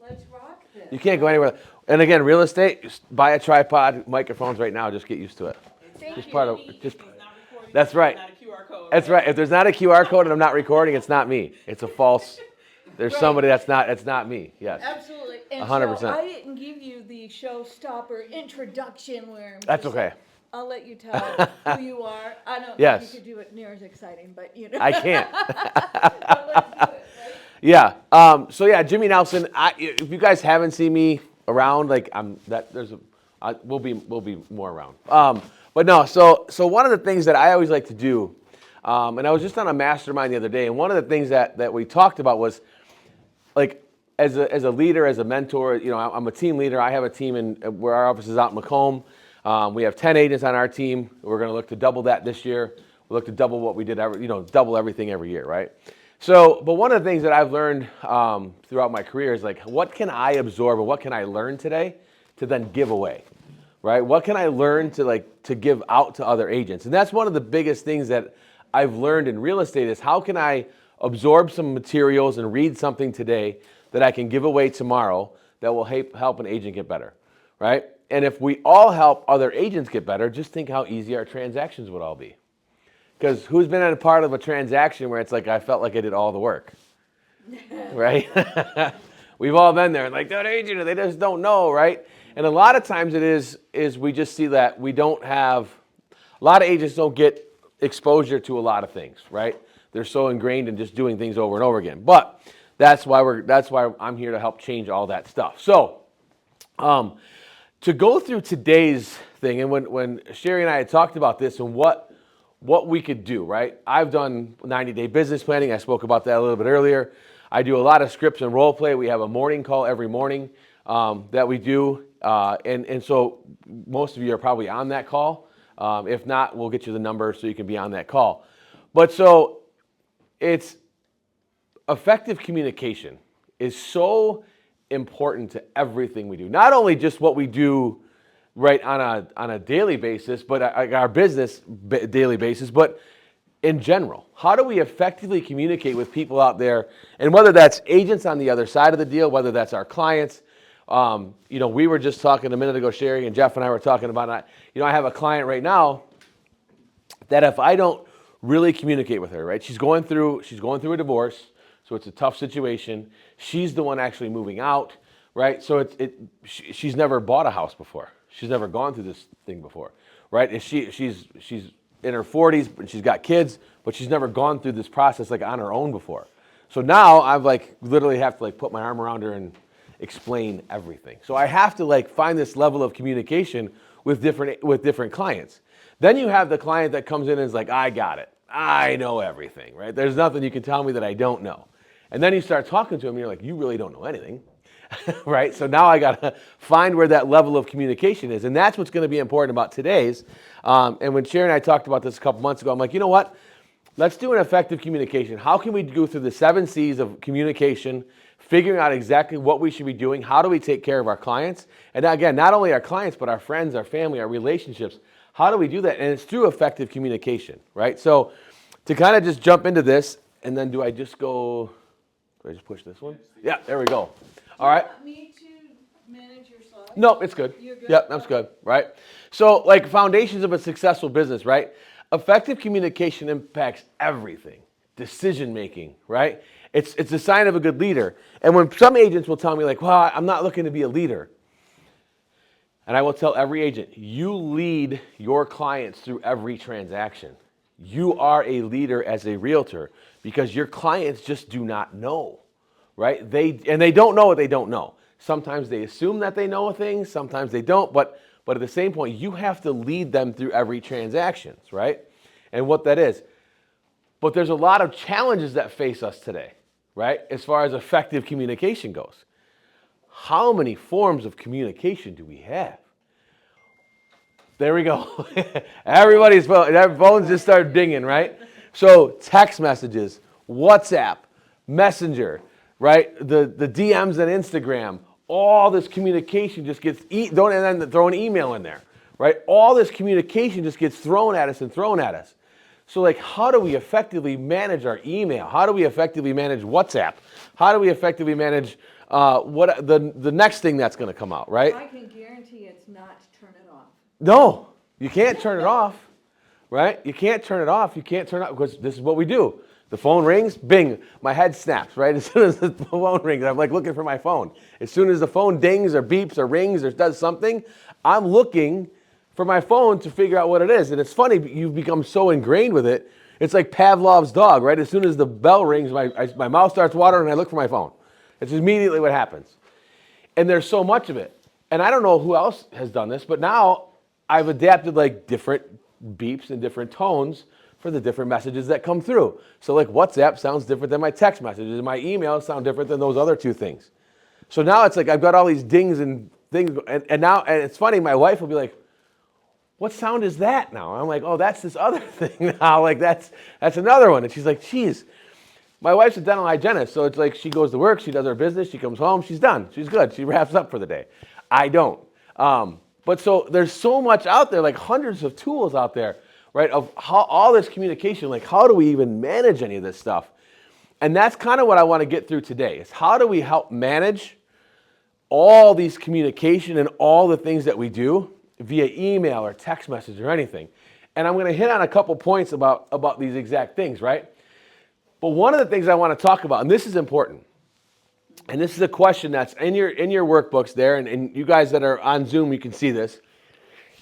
Let's rock this. You can't go anywhere. And again, real estate, just buy a tripod, microphones right now, just get used to it. Thank Just you. part of, If just, he's not recording, that's right. Not a QR code. That's right. If there's not a QR code and I'm not recording, it's not me. It's a false, there's Right. somebody it's not me, yes. Absolutely. And 100%. so I didn't give you the showstopper introduction where I'm That's just- okay. I'll let you tell who you are. I don't Yes. think you could do it near as exciting, but you know. I can't. But let's do it, right? Yeah. So yeah, Jimmy Nelson. If you guys haven't seen me around, like we'll be more around. But no. So one of the things that I always like to do, and I was just on a mastermind the other day, and one of the things that we talked about was, like, as a leader, as a mentor. You know, I'm a team leader. I have a team where our office is out in Macomb. We have 10 agents on our team. We're going to look to double that this year. We look to double what we did double everything every year, right? So, but one of the things that I've learned throughout my career is, like, what can I absorb and what can I learn today to then give away, right? What can I learn to give out to other agents? And that's one of the biggest things that I've learned in real estate is how can I absorb some materials and read something today that I can give away tomorrow that will help an agent get better, right? And if we all help other agents get better, just think how easy our transactions would all be. Because who's been a part of a transaction where it's like, I felt like I did all the work, right? We've all been there, like, that agent, they just don't know, right? And a lot of times it is we just see that we don't have, a lot of agents don't get exposure to a lot of things, right? They're so ingrained in just doing things over and over again. But that's why I'm here to help change all that stuff. So, to go through today's thing, and when Sherry and I had talked about this and what we could do, right? I've done 90-day business planning. I spoke about that a little bit earlier. I do a lot of scripts and role play. We have a morning call every morning that we do. And so most of you are probably on that call. If not, we'll get you the number so you can be on that call. But so it's effective communication is so important to everything we do. Not only just what we do right on a daily basis, but our business daily basis, but in general. How do we effectively communicate with people out there? And whether that's agents on the other side of the deal, whether that's our clients. We were just talking a minute ago, Sherry and Jeff and I were talking about, I have a client right now that if I don't really communicate with her, right? She's going through a divorce, so it's a tough situation. She's the one actually moving out, right? So she's never bought a house before. She's never gone through this thing before, right? And she's in her 40s and she's got kids, but she's never gone through this process like on her own before. So now I've literally have to put my arm around her and explain everything. So I have to find this level of communication with different clients. Then you have the client that comes in and is like, I got it. I know everything, right? There's nothing you can tell me that I don't know. And then you start talking to him and you're like, you really don't know anything, right? So now I got to find where that level of communication is. And that's what's going to be important about today's. And when Sharon and I talked about this a couple months ago, I'm like, you know what? Let's do an effective communication. How can we go through the 7 C's of communication, figuring out exactly what we should be doing? How do we take care of our clients? And again, not only our clients, but our friends, our family, our relationships. How do we do that? And it's through effective communication, right? So to kind of just jump into this, and then do I just push this one? Yeah, there we go. All right. Do you want me to manage your slides? No, it's good. You're good? Yep, that's good, right? So foundations of a successful business, right? Effective communication impacts everything. Decision making, right? It's a sign of a good leader. And when some agents will tell me well, I'm not looking to be a leader. And I will tell every agent, you lead your clients through every transaction. You are a leader as a realtor because your clients just do not know, right? They don't know what they don't know. Sometimes they assume that they know things, sometimes they don't, but at the same point, you have to lead them through every transaction, right? And what that is. But there's a lot of challenges that face us today, right? As far as effective communication goes. How many forms of communication do we have? There we go. Everybody's phones just started dinging, right? So text messages, WhatsApp, Messenger, right? The DMs on Instagram, all this communication just gets, and then throw an email in there, right? All this communication just gets thrown at us and thrown at us. So how do we effectively manage our email? How do we effectively manage WhatsApp? How do we effectively manage what the next thing that's going to come out, right? I can guarantee it's not turn it off. No, you can't turn it off, right? You can't turn it off. You can't turn it off because this is what we do. The phone rings, bing, my head snaps, right? As soon as the phone rings, I'm like looking for my phone. As soon as the phone dings or beeps or rings or does something, I'm looking for my phone to figure out what it is. And it's funny, you've become so ingrained with it. It's like Pavlov's dog, right? As soon as the bell rings, my mouth starts watering and I look for my phone. It's immediately what happens. And there's so much of it. And I don't know who else has done this, but now I've adapted like different beeps and different tones for the different messages that come through. So like WhatsApp sounds different than my text messages, and my emails sound different than those other two things. So now it's like I've got all these dings and things, and now, and it's funny, my wife will be like, what sound is that now? I'm like, oh, that's this other thing now, like that's another one. And she's like, geez, my wife's a dental hygienist, so it's like she goes to work, she does her business, she comes home, she's done, she's good, she wraps up for the day. I don't. But so there's so much out there, like hundreds of tools out there, right, of how all this communication, like how do we even manage any of this stuff? And that's kind of what I want to get through today, is how do we help manage all these communication and all the things that we do via email or text message or anything. And I'm going to hit on a couple points about these exact things, right? But one of the things I want to talk about, and this is important, and this is a question that's in your workbooks there, and you guys that are on Zoom, you can see this,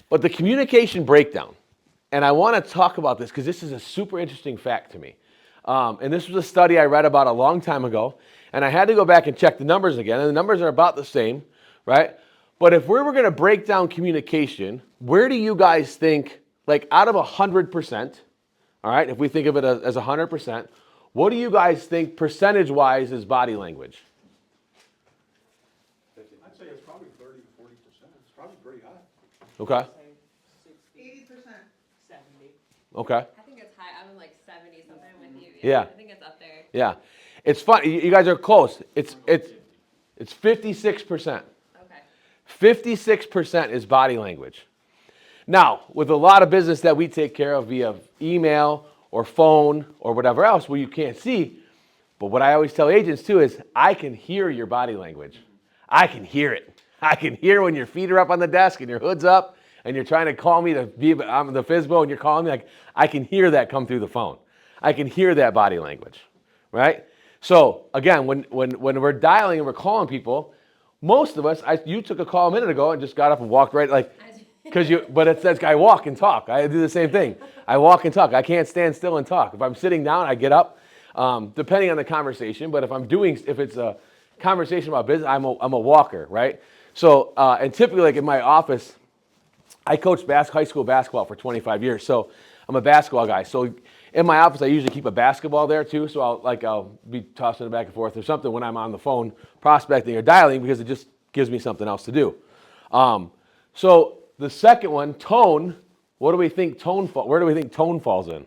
but the communication breakdown. And I want to talk about this because this is a super interesting fact to me. And this was a study I read about a long time ago, and I had to go back and check the numbers again, and the numbers are about the same, right? But if we were going to break down communication, where do you guys think, like out of 100%, all right, if we think of it as 100%, what do you guys think percentage-wise is body language? I'd say it's probably 30 to 40%. It's probably pretty high. Okay. 80%. 70. Okay. I think it's high. I'm like 70 something with you. Yeah. I think it's up there. Yeah. It's fun. You guys are close. It's 56%. Okay. 56% is body language. Now, with a lot of business that we take care of via email or phone or whatever else where you can't see, but what I always tell agents too is I can hear your body language. I can hear it. I can hear when your feet are up on the desk and your hood's up and you're trying to call me to be on the FISBO and you're calling me, like, I can hear that come through the phone. I can hear that body language, right? So again, when we're dialing and we're calling people, most of us, you took a call a minute ago and just got up and walked right, like, but it says I walk and talk. I do the same thing. I walk and talk. I can't stand still and talk. If I'm sitting down, I get up, depending on the conversation. But if it's a conversation about business, I'm a walker, right? So, and typically, like in my office, I coached high school basketball for 25 years. So I'm a basketball guy. So in my office, I usually keep a basketball there too. So I'll be tossing it back and forth or something when I'm on the phone prospecting or dialing because it just gives me something else to do. So the second one, tone. What do we think tone? Where do we think tone falls in?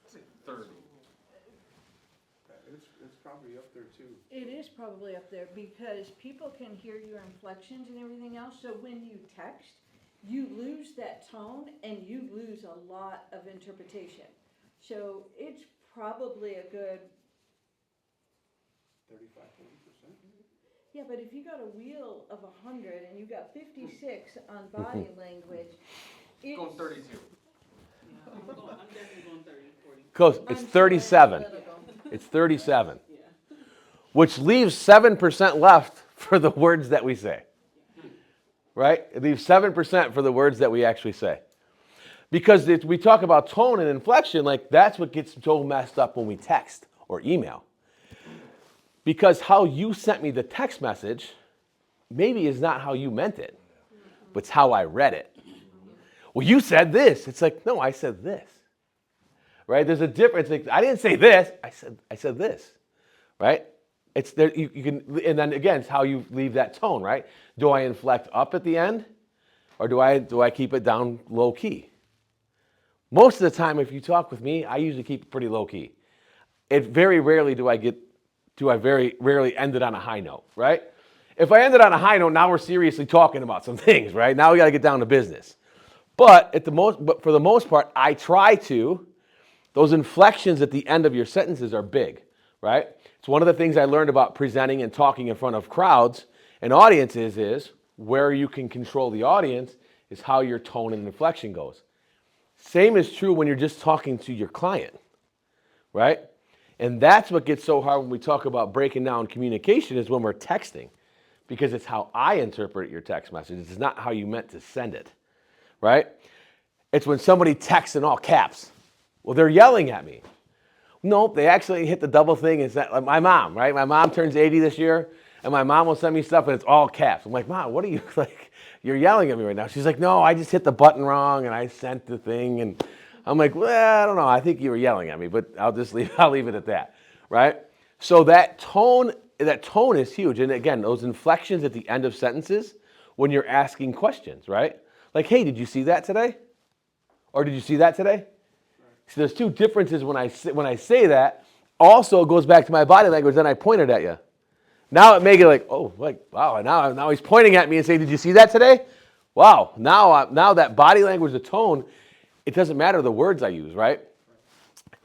I'd say 30. It's probably up there too. It is probably up there because people can hear your inflections and everything else. So when you text, you lose that tone and you lose a lot of interpretation. So it's probably a good, 35, 40%. yeah, but if you got a wheel of 100 and you got 56 on body language, it's. Going 32. I'm definitely going 30, 40. Close. It's 37. It's 37. Yeah. Which leaves 7% left for the words that we say. Right? It leaves 7% for the words that we actually say. Because we talk about tone and inflection, like that's what gets so messed up when we text or email. Because how you sent me the text message maybe is not how you meant it, but it's how I read it. Well, you said this. It's like, no, I said this. Right? There's a difference. Like, I didn't say this. I said this. Right? It's there. You can, and then again, it's how you leave that tone. Right? Do I inflect up at the end, or do I keep it down low key? Most of the time, if you talk with me, I usually keep it pretty low key. Very rarely do I very rarely end it on a high note, right? If I ended on a high note, now we're seriously talking about some things, right? Now we got to get down to business. But for the most part, I try to. Those inflections at the end of your sentences are big, right? It's one of the things I learned about presenting and talking in front of crowds and audiences is where you can control the audience is how your tone and inflection goes. Same is true when you're just talking to your client, right? And that's what gets so hard when we talk about breaking down communication is when we're texting, because it's how I interpret your text message. It's not how you meant to send it, right? It's when somebody texts in all caps. Well, they're yelling at me. Nope, they actually hit the double thing. It's that, like my mom, right? My mom turns 80 this year, and my mom will send me stuff, and it's all caps. I'm like, Mom, what are you, like, you're yelling at me right now. She's like, no, I just hit the button wrong, and I sent the thing, and I'm like, well, I don't know. I think you were yelling at me, but I'll leave it at that, right? So that tone is huge. And again, those inflections at the end of sentences when you're asking questions, right? Like, hey, did you see that today? Or did you see that today? So there's two differences when I say that. Also, it goes back to my body language. Then I pointed at you. Now it make it like, oh, like wow. Now he's pointing at me and saying, "Did you see that today?" Wow. Now that body language, the tone, it doesn't matter the words I use, right?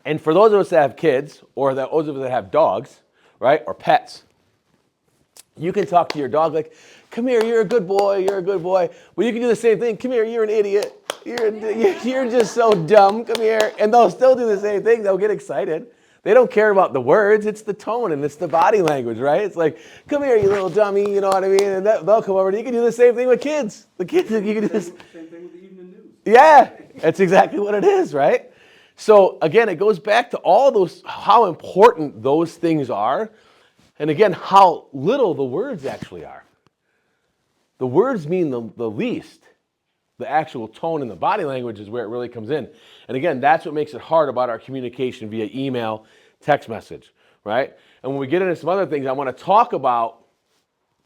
And for those of us that have kids, or those of us that have dogs, right, or pets, you can talk to your dog like, "Come here, you're a good boy. You're a good boy." Well, you can do the same thing. "Come here, you're an idiot. You're just so dumb. Come here." And they'll still do the same thing. They'll get excited. They don't care about the words. It's the tone and it's the body language, right? It's like, "Come here, you little dummy." You know what I mean? And they'll come over. And you can do the same thing with kids. The kids, you can do this. Same thing with the evening news. Yeah, that's exactly what it is, right? So again, it goes back to all those, how important those things are. And again, how little the words actually are. The words mean the least. The actual tone and the body language is where it really comes in. And again, that's what makes it hard about our communication via email, text message, right? And when we get into some other things, I want to talk about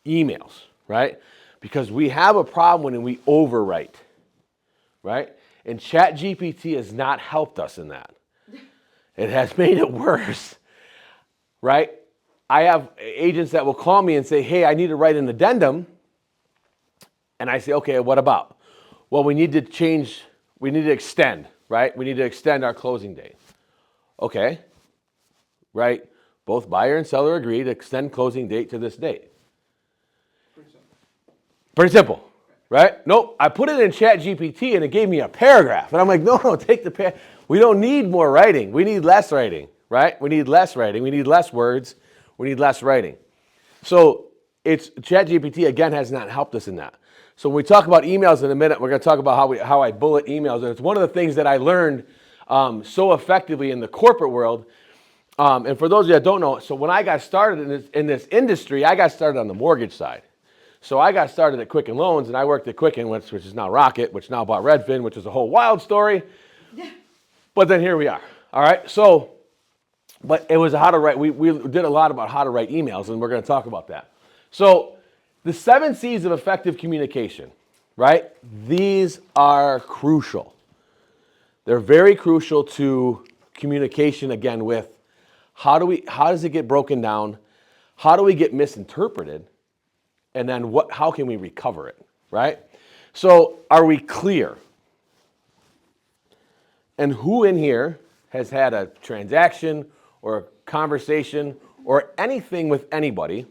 emails, right? Because we have a problem when we overwrite, right? And ChatGPT has not helped us in that. It has made it worse, right? I have agents that will call me and say, "Hey, I need to write an addendum." And I say, "Okay, what about?" "Well, we need to extend, right? We need to extend our closing date." "Okay, right? Both buyer and seller agree to extend closing date to this date." Pretty simple, right? Nope, I put it in ChatGPT and it gave me a paragraph. And I'm like, no, take the paragraph. We don't need more writing. We need less writing, right? We need less writing. We need less words. We need less writing. So it's ChatGPT, again, has not helped us in that. So when we talk about emails in a minute, we're going to talk about how I bullet emails. And it's one of the things that I learned so effectively in the corporate world. And for those of you that don't know, so when I got started in this industry, I got started on the mortgage side. So I got started at Quicken Loans, and I worked at Quicken, which is now Rocket, which now bought Redfin, which is a whole wild story. But then here we are. All right. So, but it was how to write. We did a lot about how to write emails, and we're going to talk about that. So the 7 C's of effective communication, right? These are crucial. They're very crucial to communication, again, with how does it get broken down? How do we get misinterpreted? And then how can we recover it, right? So are we clear? And who in here has had a transaction or a conversation or anything with anybody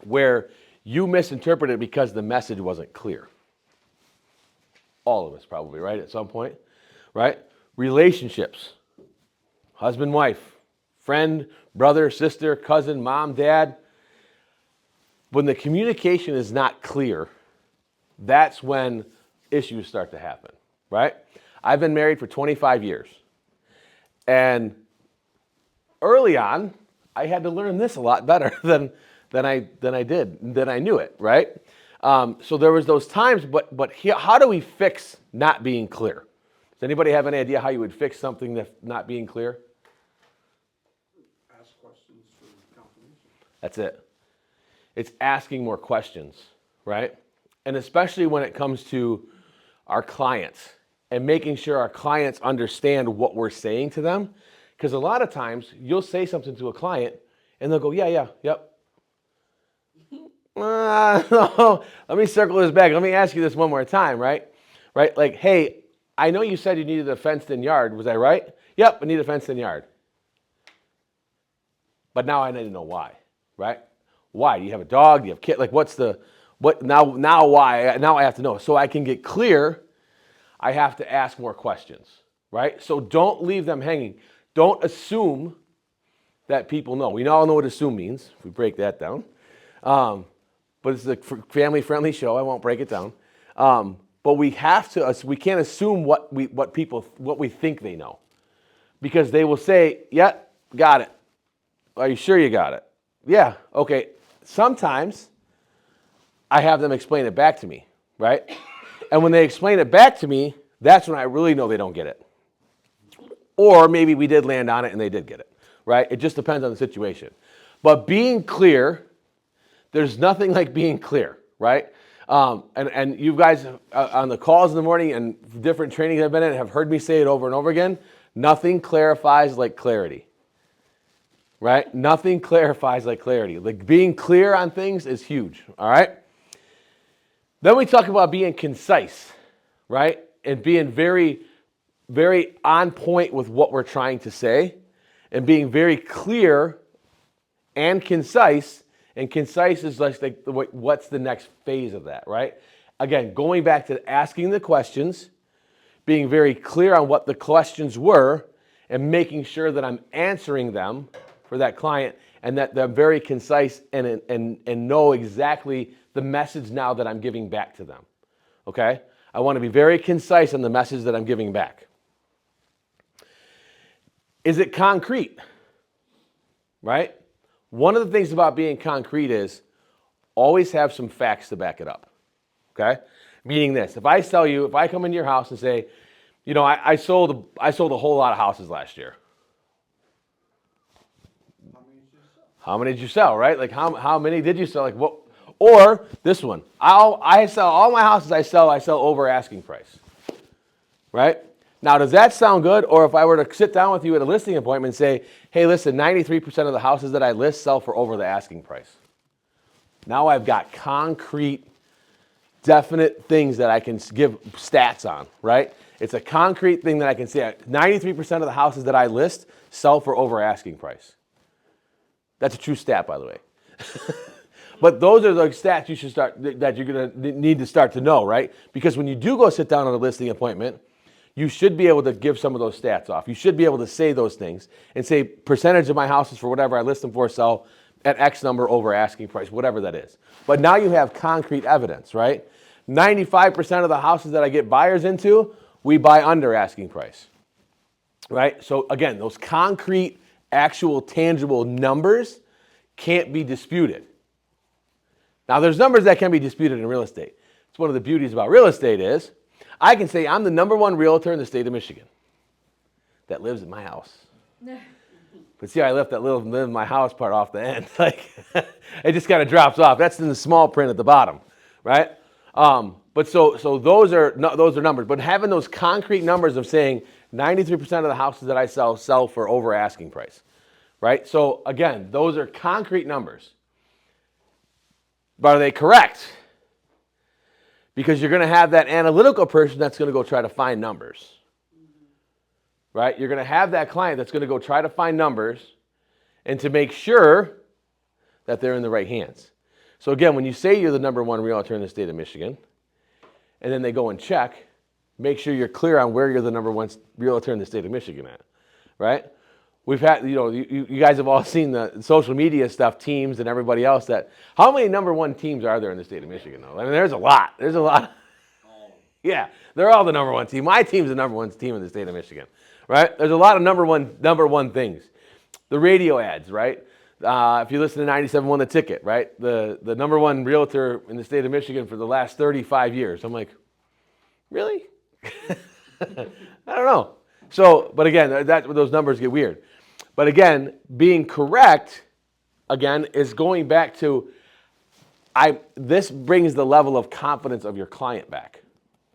where you misinterpreted because the message wasn't clear? All of us probably, right, at some point, right? Relationships, husband, wife, friend, brother, sister, cousin, mom, dad. When the communication is not clear, that's when issues start to happen, right? I've been married for 25 years. And early on, I had to learn this a lot better than I knew it, right? So there was those times, but how do we fix not being clear? Does anybody have any idea how you would fix something that's not being clear? Ask questions for confirmation. That's it. It's asking more questions, right? And especially when it comes to our clients and making sure our clients understand what we're saying to them. Because a lot of times you'll say something to a client and they'll go, yeah, yep. No, let me circle this back. Let me ask you this one more time, right? Right? Like, hey, I know you said you needed a fenced-in yard. Was I right? Yep, I need a fenced-in yard. but now I need to know why, right? Why? Do you have a dog? Do you have a kid? Like now why? Now I have to know. So I can get clear, I have to ask more questions, right? So don't leave them hanging. Don't assume that people know. We all know what assume means, if we break that down. But it's a family-friendly show. I won't break it down. But we can't assume what we think they know. Because they will say, yeah, got it. Are you sure you got it? Yeah, okay. Sometimes I have them explain it back to me, right? And when they explain it back to me, that's when I really know they don't get it. Or maybe we did land on it and they did get it, right? It just depends on the situation. But being clear, there's nothing like being clear, right? And you guys on the calls in the morning and different trainings I've been in have heard me say it over and over again. Nothing clarifies like clarity, right? Nothing clarifies like clarity. Like being clear on things is huge, all right? Then we talk about being concise, right? And being very, very on point with what we're trying to say and being very clear and concise. And concise is like what's the next phase of that, right? Again, going back to asking the questions, being very clear on what the questions were, and making sure that I'm answering them for that client and that they're very concise and know exactly the message now that I'm giving back to them, okay? I want to be very concise on the message that I'm giving back. Is it concrete, right? One of the things about being concrete is always have some facts to back it up, okay? Meaning this, if I come into your house and say, you know, I sold a whole lot of houses last year. How many did you sell, right? Like how many did you sell? Like what? Or this one, I sell all my houses I sell over asking price, right? Now, does that sound good? Or if I were to sit down with you at a listing appointment and say, hey, listen, 93% of the houses that I list sell for over the asking price. Now I've got concrete, definite things that I can give stats on, right? It's a concrete thing that I can say. 93% of the houses that I list sell for over asking price. That's a true stat, by the way. But those are the stats that you're going to need to start to know, right? Because when you do go sit down on a listing appointment, you should be able to give some of those stats off. You should be able to say those things and say percentage of my houses for whatever I list them for sell at X number over asking price, whatever that is. But now you have concrete evidence, right? 95% of the houses that I get buyers into, we buy under asking price, right? So again, those concrete, actual, tangible numbers can't be disputed. Now there's numbers that can be disputed in real estate. It's one of the beauties about real estate is I can say I'm the #1 realtor in the state of Michigan that lives in my house. But see, I left that live in my house part off the end. Like it just kind of drops off. That's in the small print at the bottom, right? But so those are numbers. But having those concrete numbers of saying 93% of the houses that I sell for over asking price, right? So again, those are concrete numbers. But are they correct? Because you're going to have that analytical person that's going to go try to find numbers. Right? You're going to have that client that's going to go try to find numbers and to make sure that they're in the right hands. So again, when you say you're the #1 realtor in the state of Michigan, and then they go and check, make sure you're clear on where you're the #1 realtor in the state of Michigan at. Right? We've had, you guys have all seen the social media stuff, teams and everybody else how many #1 teams are there in the state of Michigan though? I mean, there's a lot. Yeah, they're all the #1 team. My team's the #1 team in the state of Michigan, right? There's a lot of number one things. The radio ads, right? If you listen to 97.1 The Ticket, right? The #1 realtor in the state of Michigan for the last 35 years. I'm like, really? I don't know. So, but again, that's where those numbers get weird. But again, being correct, again, is going back to, this brings the level of confidence of your client back,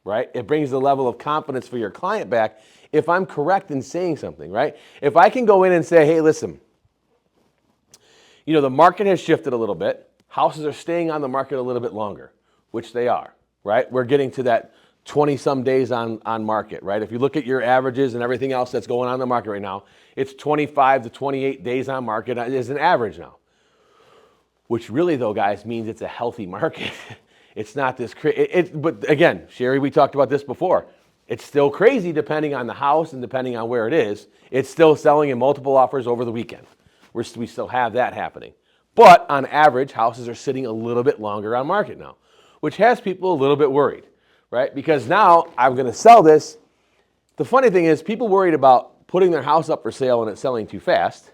right? It brings the level of confidence for your client back if I'm correct in saying something, right? If I can go in and say, hey, listen, the market has shifted a little bit. Houses are staying on the market a little bit longer, which they are, right? We're getting to that 20-some days on market, right? If you look at your averages and everything else that's going on in the market right now, it's 25 to 28 days on market as an average now. Which really, though, guys, means it's a healthy market. It's not this crazy. But again, Sherry, we talked about this before. It's still crazy depending on the house and depending on where it is. It's still selling in multiple offers over the weekend. We still have that happening. But on average, houses are sitting a little bit longer on market now, which has people a little bit worried, right? Because now I'm going to sell this. The funny thing is people worried about putting their house up for sale and it selling too fast.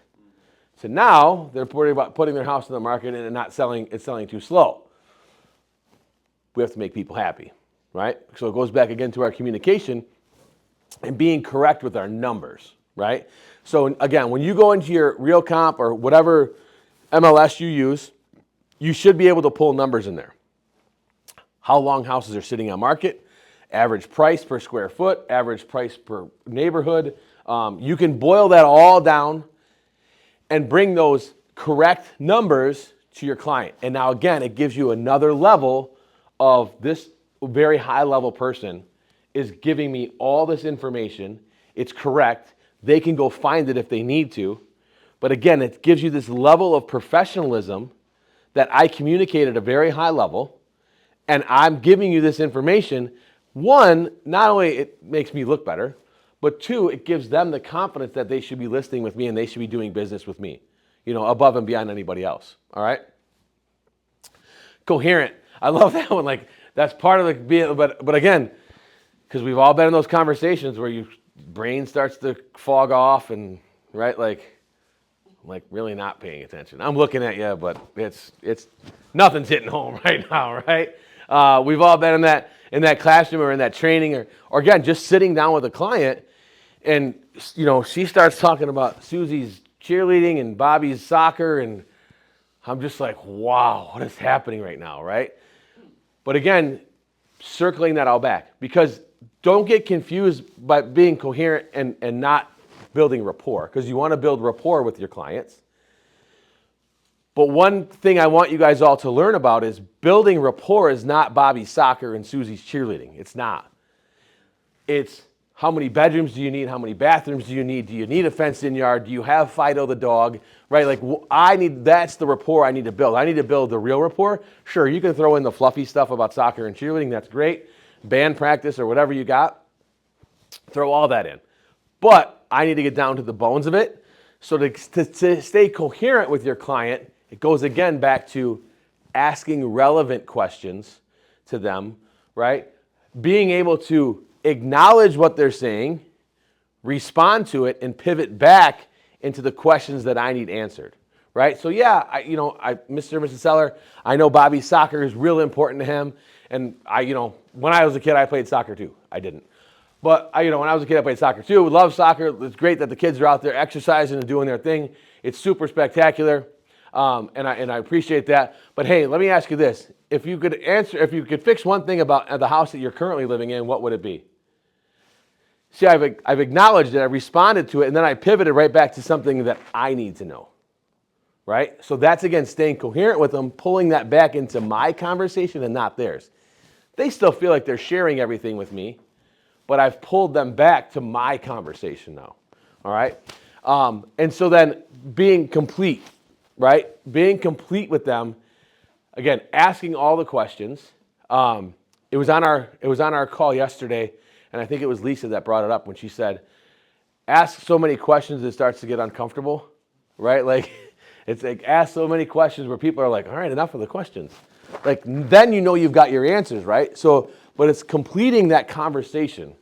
So now they're worried about putting their house in the market and it's selling too slow. We have to make people happy, right? So it goes back again to our communication and being correct with our numbers, right? So again, when you go into your Real Comp or whatever MLS you use, you should be able to pull numbers in there. How long houses are sitting on market, average price per square foot, average price per neighborhood. You can boil that all down and bring those correct numbers to your client. And now again, it gives you another level of this very high level person is giving me all this information. It's correct. They can go find it if they need to. But again, it gives you this level of professionalism that I communicate at a very high level. And I'm giving you this information. One, not only it makes me look better, but two, it gives them the confidence that they should be listing with me and they should be doing business with me, above and beyond anybody else. All right? Coherent. I love that one. Like, that's part of the being, but again, because we've all been in those conversations where your brain starts to fog off and, right, like, I'm like really not paying attention. I'm looking at you, but it's nothing's hitting home right now, right? We've all been in that classroom or in that training or again, just sitting down with a client and, she starts talking about Susie's cheerleading and Bobby's soccer and I'm just like, wow, what is happening right now, right? But again, circling that all back because don't get confused by being coherent and not building rapport because you want to build rapport with your clients. But one thing I want you guys all to learn about is building rapport is not Bobby's soccer and Susie's cheerleading. It's not. It's how many bedrooms do you need? How many bathrooms do you need? Do you need a fenced-in yard? Do you have Fido the dog? Right? Like that's the rapport I need to build. I need to build the real rapport. Sure, you can throw in the fluffy stuff about soccer and cheerleading. That's great. Band practice or whatever you got. Throw all that in. But I need to get down to the bones of it. So to stay coherent with your client, it goes again back to asking relevant questions to them, right? Being able to acknowledge what they're saying, respond to it, and pivot back into the questions that I need answered, right? So yeah, Mr. and Mrs. Seller, I know Bobby's soccer is real important to him, and when I was a kid, I played soccer too. I didn't. But when I was a kid, I played soccer too. Love soccer. It's great that the kids are out there exercising and doing their thing. It's super spectacular, and I appreciate that. But hey, let me ask you this: if you could fix one thing about the house that you're currently living in, what would it be? See, I've acknowledged it, I responded to it, and then I pivoted right back to something that I need to know, right? So that's, again, staying coherent with them, pulling that back into my conversation and not theirs. They still feel like they're sharing everything with me, but I've pulled them back to my conversation now, all right? And so then being complete, right? Being complete with them, again, asking all the questions. It was on our call yesterday, and I think it was Lisa that brought it up when she said, ask so many questions it starts to get uncomfortable, right? Like, it's like ask so many questions where people are like, all right, enough of the questions. Like, then you've got your answers, right? So, but it's completing that conversation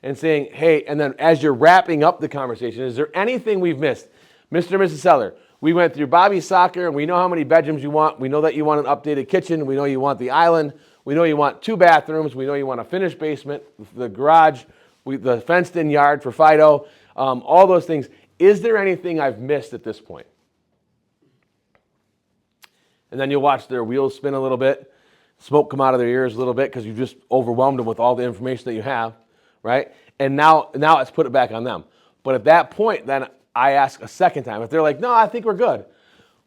and saying, hey, and then as you're wrapping up the conversation, is there anything we've missed? Mr. and Mrs. Seller, we went through Bobby's soccer, and we know how many bedrooms you want. We know that you want an updated kitchen. We know you want the island. We know you want 2 bathrooms. We know you want a finished basement, the garage, the fenced-in yard for Fido, all those things. Is there anything I've missed at this point? And then you'll watch their wheels spin a little bit, smoke come out of their ears a little bit because you've just overwhelmed them with all the information that you have, right? And now let's put it back on them. But at that point, then I ask a second time. If they're like, no, I think we're good.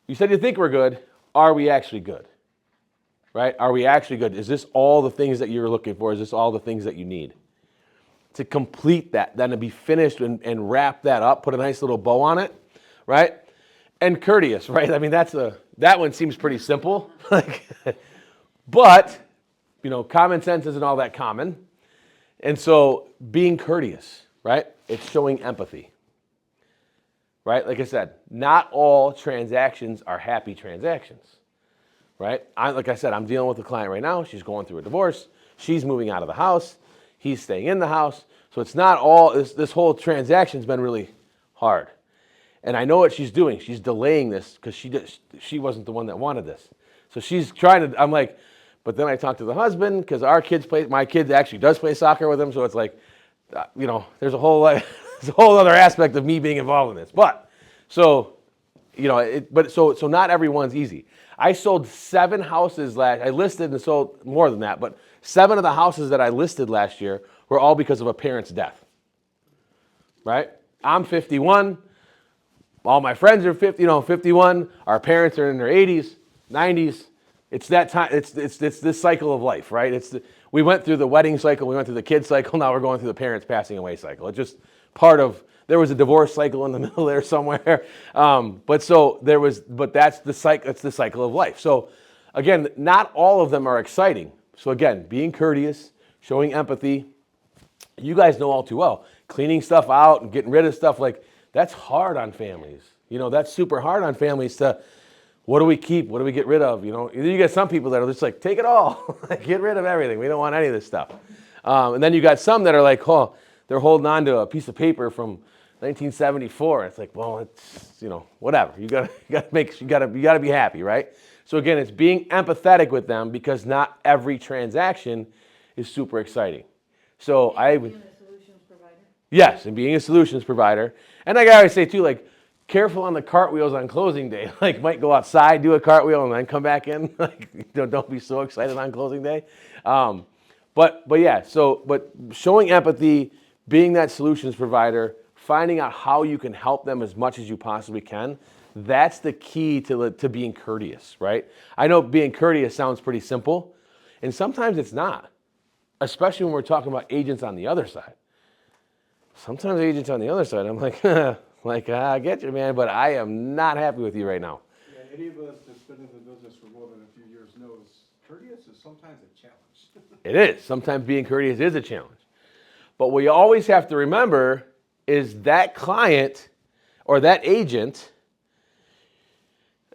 You said you think we're good. Are we actually good? right? Are we actually good? Is this all the things that you're looking for? Is this all the things that you need? To complete that, then to be finished and wrap that up, put a nice little bow on it, right? And courteous, right? I mean, that one seems pretty simple. But, common sense isn't all that common. And so being courteous, right? It's showing empathy, right? Like I said, not all transactions are happy transactions, right? Like I said, I'm dealing with a client right now. She's going through a divorce. She's moving out of the house. He's staying in the house. So it's not all, this whole transaction's been really hard. And I know what she's doing. She's delaying this because she wasn't the one that wanted this. So she's trying to, I'm like, but then I talked to the husband because my kid actually does play soccer with him. So it's like, there's a whole other aspect of me being involved in this. But, so not everyone's easy. I sold 7 houses I listed and sold more than that, but 7 of the houses that I listed last year were all because of a parent's death, right? I'm 51. All my friends are 51. Our parents are in their 80s, 90s. It's that time. It's this cycle of life, right? We went through the wedding cycle. We went through the kid cycle. Now we're going through the parents passing away cycle. It's just part of. There was a divorce cycle in the middle there somewhere. But that's the cycle. It's the cycle of life. So again, not all of them are exciting. So again, being courteous, showing empathy. You guys know all too well, cleaning stuff out and getting rid of stuff, that's hard on families. That's super hard on families to, what do we keep? What do we get rid of? You get some people that are just like, take it all. Get rid of everything. We don't want any of this stuff. And then you got some that are like, they're holding on to a piece of paper from 1974. It's like, well, it's, whatever. You gotta be happy, right? So again, it's being empathetic with them because not every transaction is super exciting. So Being a solutions provider. Yes, and being a solutions provider. And I gotta say too, careful on the cartwheels on closing day. Might go outside, do a cartwheel, and then come back in. Don't be so excited on closing day. But showing empathy, being that solutions provider, finding out how you can help them as much as you possibly can. That's the key to being courteous, right? I know being courteous sounds pretty simple, and sometimes it's not. Especially when we're talking about agents on the other side. Sometimes agents on the other side, I'm like, I get you, man, but I am not happy with you right now. Yeah, any of us that's been in the business for more than a few years knows courteous is sometimes a challenge. It is. Sometimes being courteous is a challenge. But what you always have to remember is that client or that agent,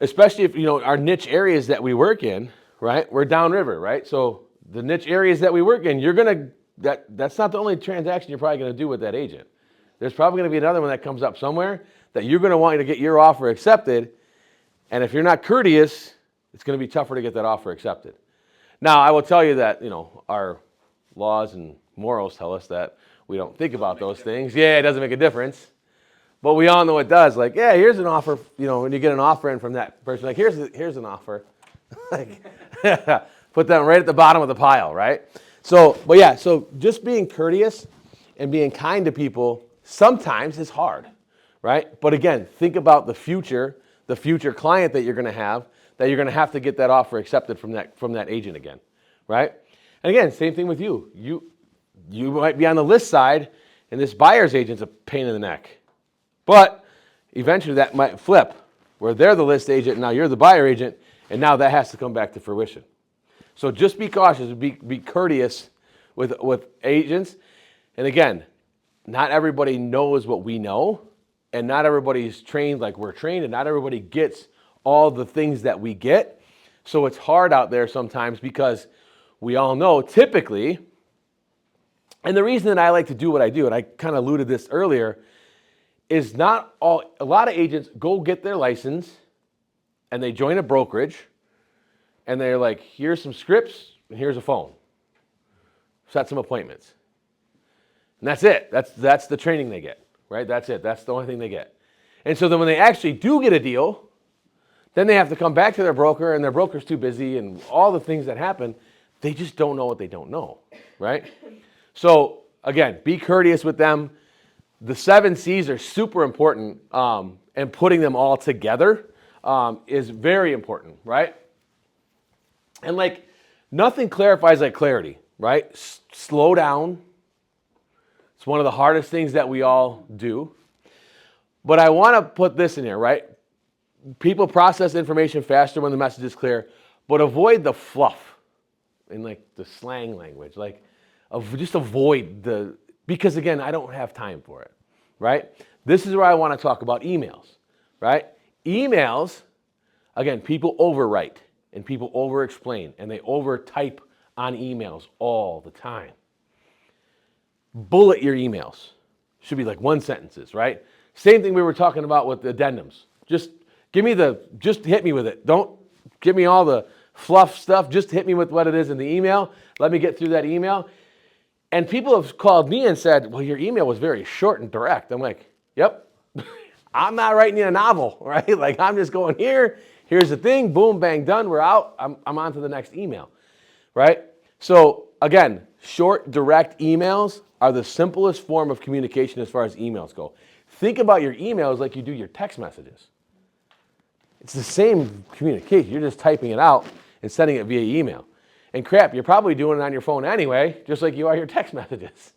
especially if, our niche areas that we work in, right? We're downriver, right? So the niche areas that we work in, that's not the only transaction you're probably going to do with that agent. There's probably going to be another one that comes up somewhere that you're going to want to get your offer accepted. And if you're not courteous, it's going to be tougher to get that offer accepted. Now, I will tell you that, our laws and morals tell us that we don't think about those things. Yeah, it doesn't make a difference. But we all know it does. Here's an offer, when you get an offer in from that person, here's an offer. Put them right at the bottom of the pile, right? So just being courteous and being kind to people sometimes is hard, right? But again, think about the future client that you're going to have to get that offer accepted from that agent again, right? And again, same thing with you. You might be on the list side, and this buyer's agent's a pain in the neck. But eventually that might flip, where they're the list agent, and now you're the buyer agent, and now that has to come back to fruition. So just be cautious, be courteous with agents. And again, not everybody knows what we know, and not everybody's trained like we're trained, and not everybody gets all the things that we get. So it's hard out there sometimes because we all know typically, and the reason that I like to do what I do, and I kind of alluded this earlier, is a lot of agents go get their license and they join a brokerage and they're like, here's some scripts and here's a phone. Set some appointments. And that's it. That's the training they get, right? That's it. That's the only thing they get. And so then when they actually do get a deal, then they have to come back to their broker, and their broker's too busy, and all the things that happen, they just don't know what they don't know, right? So again, be courteous with them. The 7 C's are super important, and putting them all together is very important, right? And Nothing clarifies like clarity, right? Slow down. It's one of the hardest things that we all do. But I want to put this in here, right? People process information faster when the message is clear, but avoid the fluff in like the slang language. Like, just avoid because again, I don't have time for it, right? This is where I want to talk about emails, right? Emails, again, people overwrite and people over-explain and they over-type on emails all the time. Bullet your emails. Should be like one sentences, right? Same thing we were talking about with the addendums. Just hit me with it. Don't give me all the fluff stuff. Just hit me with what it is in the email. Let me get through that email. And people have called me and said, well, your email was very short and direct. I'm like, yep. I'm not writing you a novel, right? Like, I'm just going here. Here's the thing. Boom, bang, done. We're out. I'm on to the next email, right? So again, short, direct emails are the simplest form of communication as far as emails go. Think about your emails like you do your text messages. It's the same communication. You're just typing it out and sending it via email. And crap, you're probably doing it on your phone anyway, just like you are your text messages.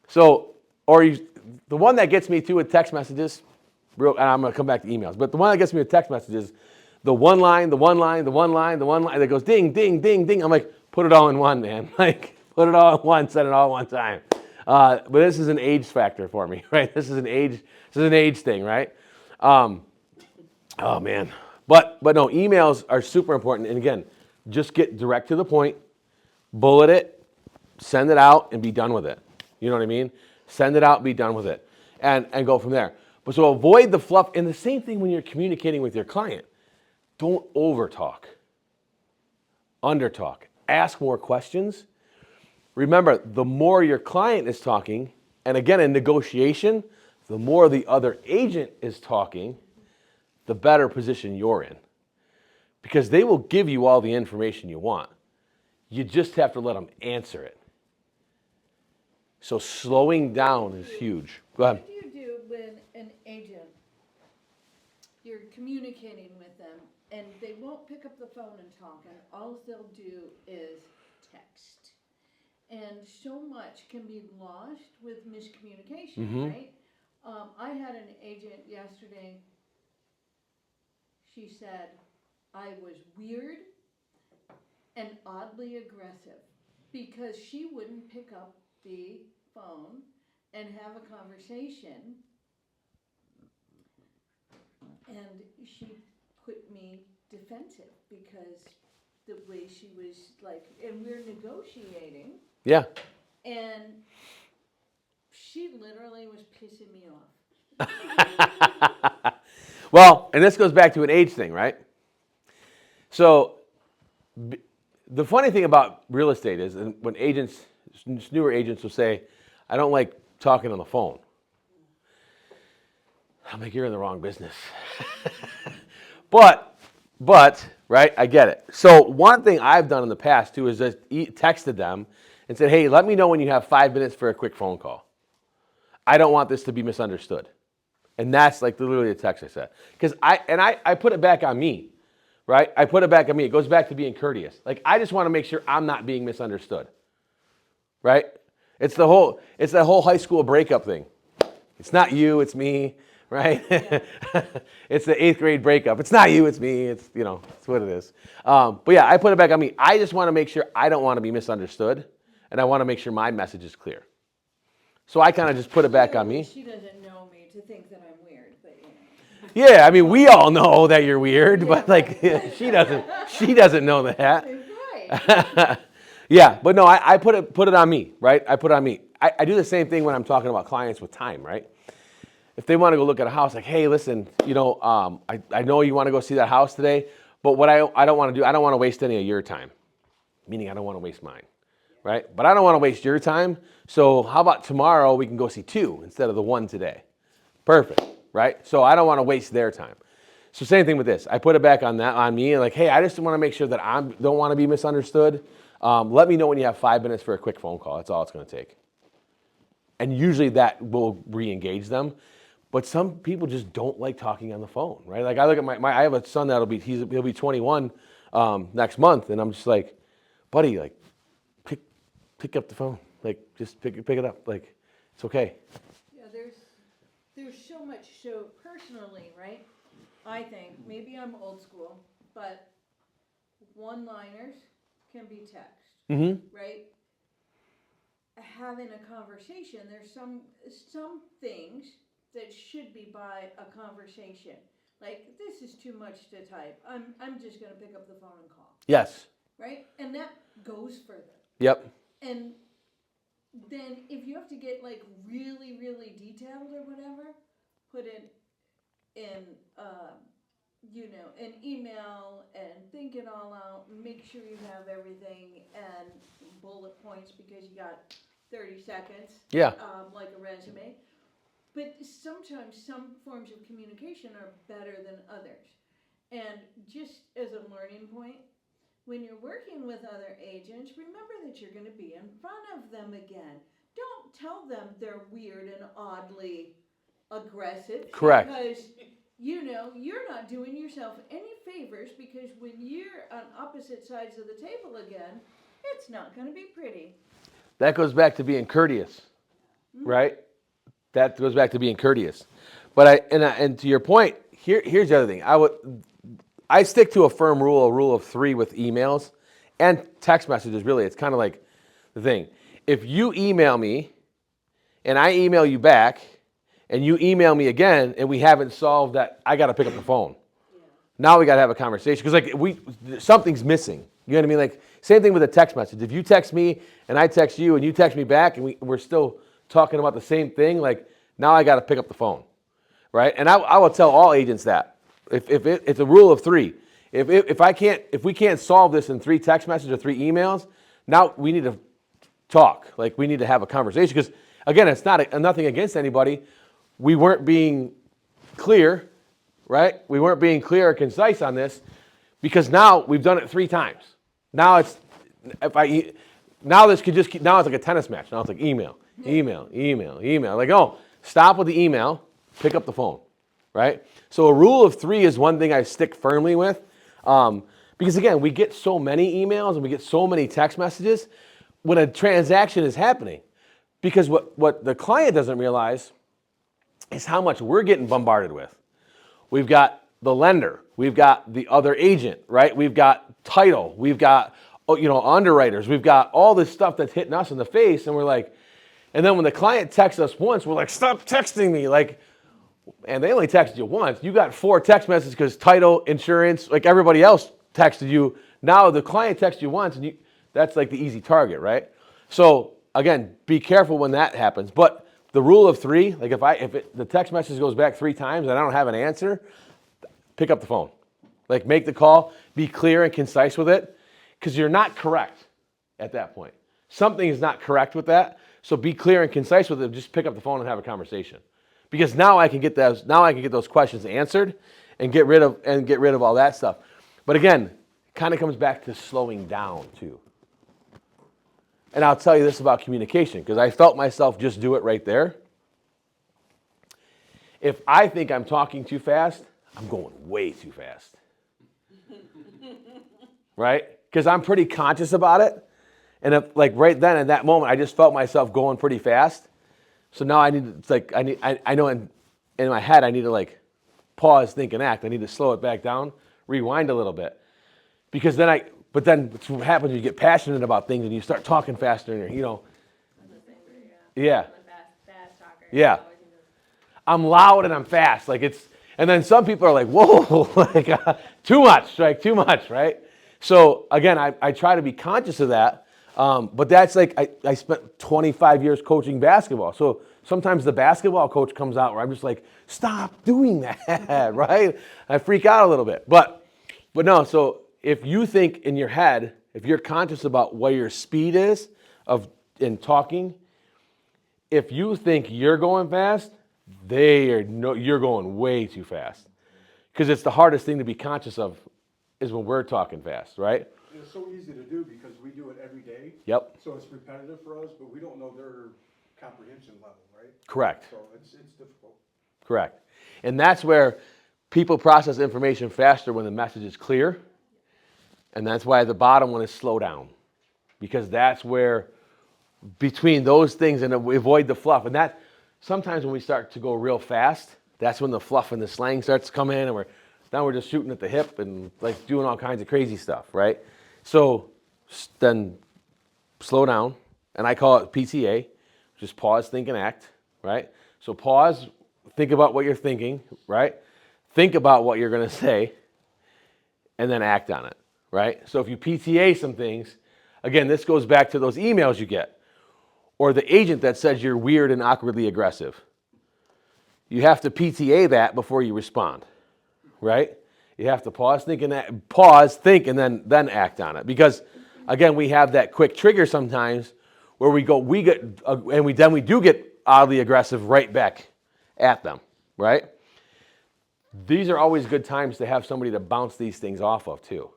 So, the one that gets me too with text messages, and I'm going to come back to emails, but the one that gets me with text messages, the one line that goes ding, ding, ding, ding. I'm like, put it all in one, man. Like, put it all in one, send it all at one time. But this is an age factor for me, right? This is an age thing, right? Oh man. But no, emails are super important. And again, just get direct to the point, bullet it, send it out, and be done with it. You know what I mean? Send it out, be done with it, and go from there. But so avoid the fluff. And the same thing when you're communicating with your client. Don't over talk. Under talk. Ask more questions. Remember, the more your client is talking, and again in negotiation, the more the other agent is talking, the better position you're in. Because they will give you all the information you want. You just have to let them answer it. So slowing down is huge. Go ahead. What do you do when an agent, you're communicating with them, and they won't pick up the phone and talk, and all they'll do is text? And so much can be lost with miscommunication, right? I had an agent yesterday, she said I was weird and oddly aggressive because she wouldn't pick up the phone and have a conversation, and she put me defensive because the way she was like, and we're negotiating, Yeah. and she literally was pissing me off. Well, and this goes back to an age thing, right? So the funny thing about real estate is, and when agents, newer agents will say, I don't like talking on the phone. I'm like, you're in the wrong business. But, right, I get it. So one thing I've done in the past too is just texted them and said, hey, let me know when you have 5 minutes for a quick phone call. I don't want this to be misunderstood. And that's like literally the text I said. Because I put it back on me, right? I put it back on me. It goes back to being courteous. Like, I just want to make sure I'm not being misunderstood, right? It's that whole high school breakup thing. It's not you, it's me, right? Yeah. It's the 8th grade breakup. It's not you, it's me. It's, it's what it is. But yeah, I put it back on me. I just want to make sure I don't want to be misunderstood, and I want to make sure my message is clear. So I kind of just put it back on me. She doesn't know me to think that I'm weird, but Yeah, I mean, we all know that you're weird, but like, she doesn't know that. Right. Yeah, but no, I put it on me, right? I put it on me. I do the same thing when I'm talking about clients with time, right? If they want to go look at a house, like, hey, listen, I know you want to go see that house today, but what I don't want to do, I don't want to waste any of your time, meaning I don't want to waste mine, right? But I don't want to waste your time, so how about tomorrow we can go see 2 instead of the 1 today? Perfect, right? So I don't want to waste their time. So same thing with this. I put it back on me, and like, hey, I just want to make sure that I don't want to be misunderstood. Let me know when you have 5 minutes for a quick phone call. That's all it's going to take. And usually that will re-engage them. But some people just don't like talking on the phone, right? Like, I look at I have a son he'll be 21 next month, and I'm just like, buddy, like, pick up the phone. Like, just pick it up. Like, it's okay. Yeah, there's so much, so personally, right? I think, maybe I'm old school, but one-liners can be text, Mm-hmm. right? Having a conversation, there's some things that should be by a conversation. Like, this is too much to type. I'm just gonna pick up the phone and call, Yes. right? And that goes further. Yep. And then if you have to get like really, really detailed or whatever, put it in, an email and think it all out. Make sure you have everything and bullet points because you got 30 seconds, Yeah. like a resume. But sometimes some forms of communication are better than others. And just as a learning point, when you're working with other agents, remember that you're going to be in front of them again. Don't tell them they're weird and oddly aggressive. Correct. Because, you're not doing yourself any favors because when you're on opposite sides of the table again, it's not going to be pretty. That goes back to being courteous, right? That goes back to being courteous. But and to your point, here's the other thing. I stick to a rule of 3 with emails and text messages. Really, it's kind of like the thing. If you email me, and I email you back, and you email me again, and we haven't solved that, I got to pick up the phone. Yeah. Now we got to have a conversation because something's missing. You know what I mean? Like same thing with a text message. If you text me and I text you and you text me back and we're still talking about the same thing, like now I got to pick up the phone, right? And I will tell all agents that if it's a rule of 3. If we can't solve this in 3 text messages or 3 emails, now we need to talk. Like we need to have a conversation because again, it's nothing against anybody. We weren't being clear, right? We weren't being clear or concise on this because now we've done it 3 times. Now this could just keep, now it's like a tennis match. Now it's like email. Like, oh, stop with the email, pick up the phone, right? So a rule of 3 is one thing I stick firmly with because again, we get so many emails and we get so many text messages when a transaction is happening because what the client doesn't realize is how much we're getting bombarded with. We've got the lender, we've got the other agent, right? We've got title, we've got underwriters, we've got all this stuff that's hitting us in the face, and we're like, and then when the client texts us once, we're like, stop texting me, like, and they only texted you once. You got 4 text messages because title, insurance, like everybody else texted you. Now the client texts you once, and that's like the easy target, right? So again, be careful when that happens. But the rule of 3, like if the text message goes back 3 times and I don't have an answer, pick up the phone. Like make the call, be clear and concise with it, because you're not correct at that point. Something is not correct with that, so be clear and concise with it. Just pick up the phone and have a conversation, because now I can get those questions answered, and get rid of all that stuff. But again, it kind of comes back to slowing down too. And I'll tell you this about communication, because I felt myself just do it right there. If I think I'm talking too fast, I'm going way too fast. Right? Because I'm pretty conscious about it. And if, like right then at that moment, I just felt myself going pretty fast. So now I know in my head I need to like pause, think, and act. I need to slow it back down, rewind a little bit. Because then but then what happens, you get passionate about things and you start talking faster and I'm the same way, yeah. I'm a fast talker. Yeah. I always need to- I'm loud and I'm fast. And then some people are like, whoa, like too much, right? So again, I try to be conscious of that. But that's like, I spent 25 years coaching basketball. So sometimes the basketball coach comes out where I'm just like, stop doing that, right? I freak out a little bit. But no, so if you think in your head, if you're conscious about what your speed is in talking, if you think you're going fast, you're going way too fast. Because it's the hardest thing to be conscious of is when we're talking fast, right? It's so easy to do because we do it every day. Yep. So it's repetitive for us, but we don't know their comprehension level, right? Correct. So it's difficult. Correct. And that's where people process information faster when the message is clear. And that's why the bottom one is slow down. because that's where, between those things, and we avoid the fluff. And that, sometimes when we start to go real fast, that's when the fluff and the slang starts to come in, and now we're just shooting at the hip and like doing all kinds of crazy stuff, right? So then slow down, and I call it PTA, just pause, think, and act, right? So pause, think about what you're thinking, right? Think about what you're going to say, and then act on it, right? So if you PTA some things, again, this goes back to those emails you get, or the agent that says you're weird and awkwardly aggressive. You have to PTA that before you respond, right? You have to pause, think, and then act on it. Because, again, we have that quick trigger sometimes where we do get oddly aggressive right back at them, right? These are always good times to have somebody to bounce these things off of too,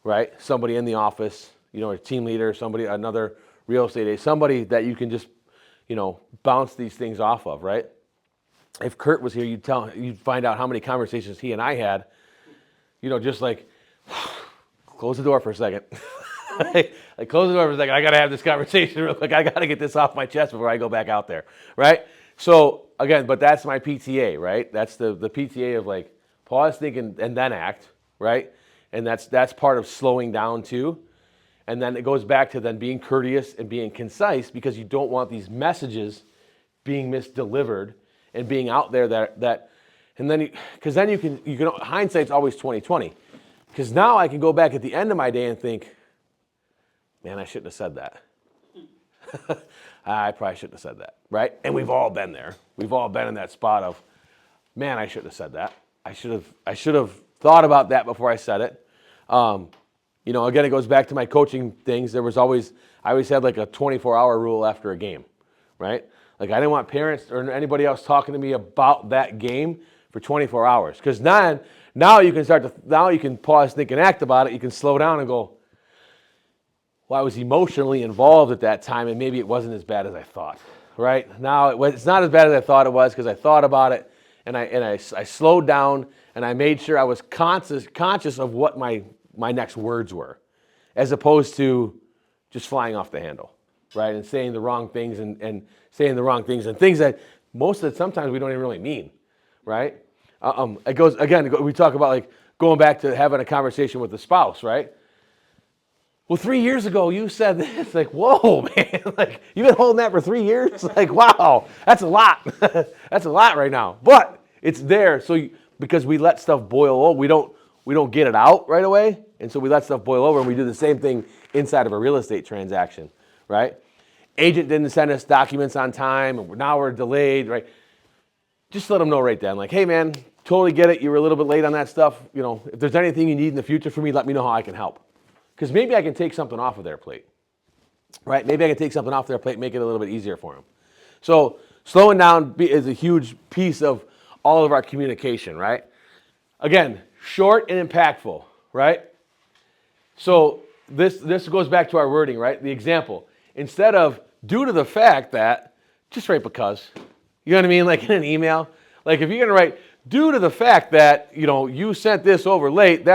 right? Somebody in the office, a team leader, another real estate agent, somebody that you can just, bounce these things off of, right? If Kurt was here, you'd find out how many conversations he and I had, just like, close the door for a second. like close the door for a second. I got to have this conversation real quick. I got to get this off my chest before I go back out there, right? So again, but that's my PTA, right? That's the PTA of like pause, think, and then act, right? And that's part of slowing down too. And then it goes back to then being courteous and being concise, because you don't want these messages being misdelivered and being out there and then because then you can hindsight's always 20/20. Because now I can go back at the end of my day and think, man, I shouldn't have said that. I probably shouldn't have said that, right? And we've all been there. We've all been in that spot of, man, I shouldn't have said that. I should have thought about that before I said it. Again, it goes back to my coaching things. I always had like a 24-hour rule after a game, right? Like I didn't want parents or anybody else talking to me about that game for 24 hours. Because now you can pause, think, and act about it. You can slow down and go, well, I was emotionally involved at that time, and maybe it wasn't as bad as I thought, right? Now it's not as bad as I thought it was, because I thought about it, and I slowed down, and I made sure I was conscious of what my next words were, as opposed to just flying off the handle, right? And saying the wrong things and saying the wrong things and things that sometimes we don't even really mean, right? It goes, again, we talk about like going back to having a conversation with the spouse, right? Well, 3 years ago you said this. Like, whoa, man! Like you've been holding that for 3 years. Like, wow, that's a lot. That's a lot right now. But it's there, because we let stuff boil over. We don't get it out right away, and so we let stuff boil over, and we do the same thing inside of a real estate transaction, right? Agent didn't send us documents on time, and now we're delayed, right? Just let them know right then, like, hey, man, totally get it. You were a little bit late on that stuff. If there's anything you need in the future from me, let me know how I can help. Because maybe I can take something off of their plate, right? Maybe I can take something off their plate, make it a little bit easier for them. So slowing down is a huge piece of all of our communication, right? Again, short and impactful, right? So this goes back to our wording, right? The example. Instead of due to the fact that, just write because. You know what I mean? Like in an email. Like if you're going to write due to the fact that, you sent this over late,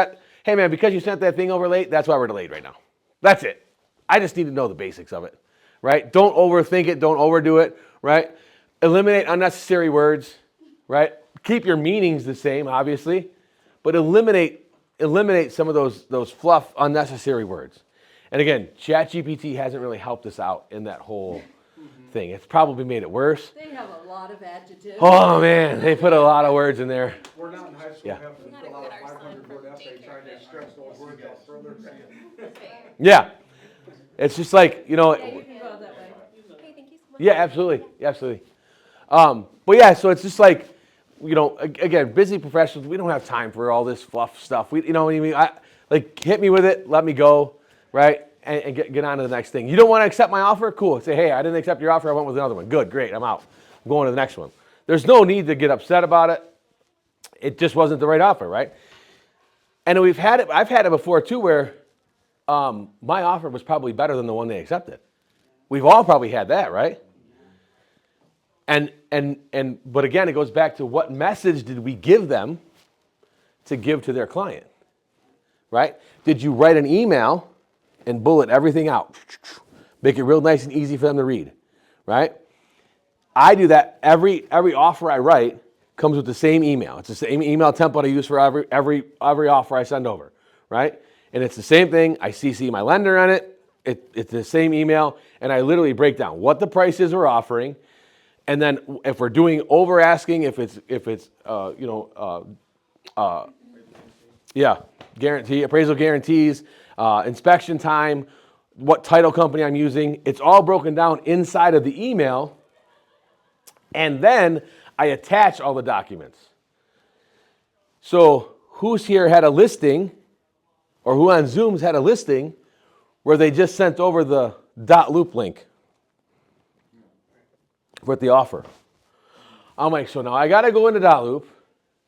hey man, because you sent that thing over late, that's why we're delayed right now. That's it. I just need to know the basics of it, right? Don't overthink it. Don't overdo it, right? Eliminate unnecessary words, right? Keep your meanings the same, obviously, but eliminate some of those fluff, unnecessary words. And again, ChatGPT hasn't really helped us out in that whole thing. It's probably made it worse. They have a lot of adjectives. Oh man, they put a lot of words in there. We're not in high school Yeah. having to fill out a 500-word essay trying to stretch those words out further. Yeah. It's just like, Yeah, you can go that way. Okay, thank you so much. yeah, absolutely. But yeah, so it's just like, again, busy professionals, we don't have time for all this fluff stuff. You know what I mean? Hit me with it, let me go, right? And get on to the next thing. You don't want to accept my offer? Cool. Say, hey, I didn't accept your offer, I went with another one. Good, great, I'm out. I'm going to the next one. There's no need to get upset about it. It just wasn't the right offer, right? And I've had it before too, where my offer was probably better than the one they accepted. We've all probably had that, right? But again, it goes back to what message did we give them to give to their client, right? Did you write an email and bullet everything out. Make it real nice and easy for them to read, right? I do that. Every offer I write comes with the same email. It's the same email template I use for every offer I send over, right? And it's the same thing. I CC my lender on it. It's the same email, and I literally break down what the price is we're offering, and then if we're doing over asking, if it's guarantee, appraisal guarantees, inspection time, what title company I'm using. It's all broken down inside of the email, and then I attach all the documents. So who's here had a listing, or who on Zoom's had a listing where they just sent over the .loop link with the offer? I'm like, so now I got to go into .loop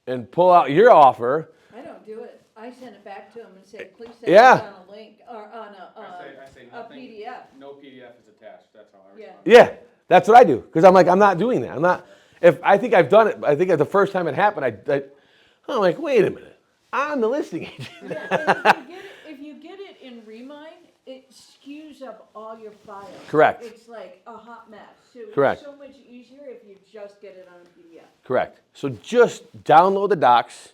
and pull out your offer. I don't do it. I send it back to them and say, please send Yeah. it on a link or on I say a nothing. PDF. No PDF is attached, that's how I Yeah. respond. Yeah, that's what I do, because I'm like, I'm not doing that. I'm not. If I think I've done it, I think the first time it happened, I'm like, wait a minute, I'm the listing agent. Yeah, and if you get it in Remind, it skews up all your files. Correct. It's like a hot mess. So Correct. it's so much easier if you just get it on a PDF. Correct. So just download the docs,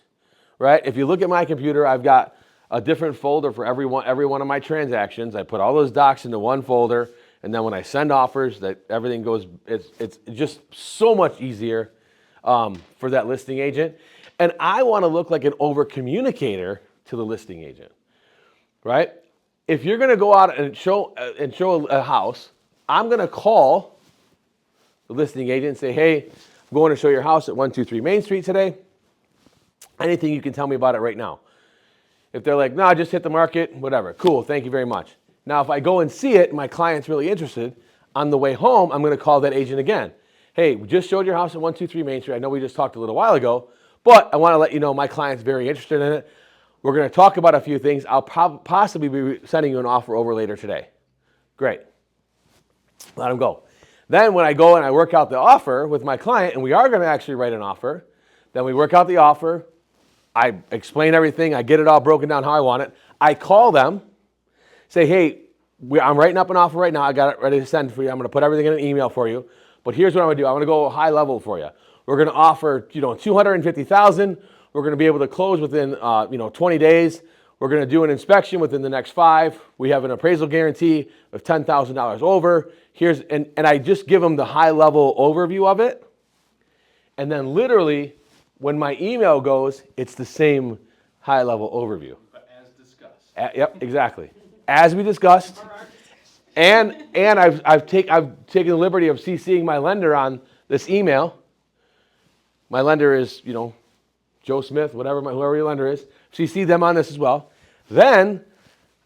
right? If you look at my computer, I've got a different folder for every one of my transactions. I put all those docs into one folder, and then when I send offers, that everything goes. It's just so much easier for that listing agent. And I want to look like an over communicator to the listing agent, right? If you're going to go out and show a house, I'm going to call the listing agent and say, hey, I'm going to show your house at 123 Main Street today. Anything you can tell me about it right now. If they're like, no, I just hit the market, whatever. Cool, thank you very much. Now, if I go and see it, my client's really interested, on the way home, I'm going to call that agent again. Hey, we just showed your house at 123 Main Street. I know we just talked a little while ago, but I want to let you know my client's very interested in it. We're going to talk about a few things. I'll possibly be sending you an offer over later today. Great. Let them go. Then when I go and I work out the offer with my client, and we are going to actually write an offer, then we work out the offer. I explain everything. I get it all broken down how I want it. I call them, say, hey, I'm writing up an offer right now. I got it ready to send for you. I'm going to put everything in an email for you. But here's what I'm going to do. I'm going to go high level for you. We're going to offer, $250,000. We're going to be able to close within, 20 days. We're going to do an inspection within the next 5. We have an appraisal guarantee of $10,000 over. And I just give them the high level overview of it. And then literally, when my email goes, it's the same high level overview. But as discussed. Yep, exactly. As we discussed. And I've taken the liberty of CCing my lender on this email. My lender is, Joe Smith, whoever your lender is. CC them on this as well. Then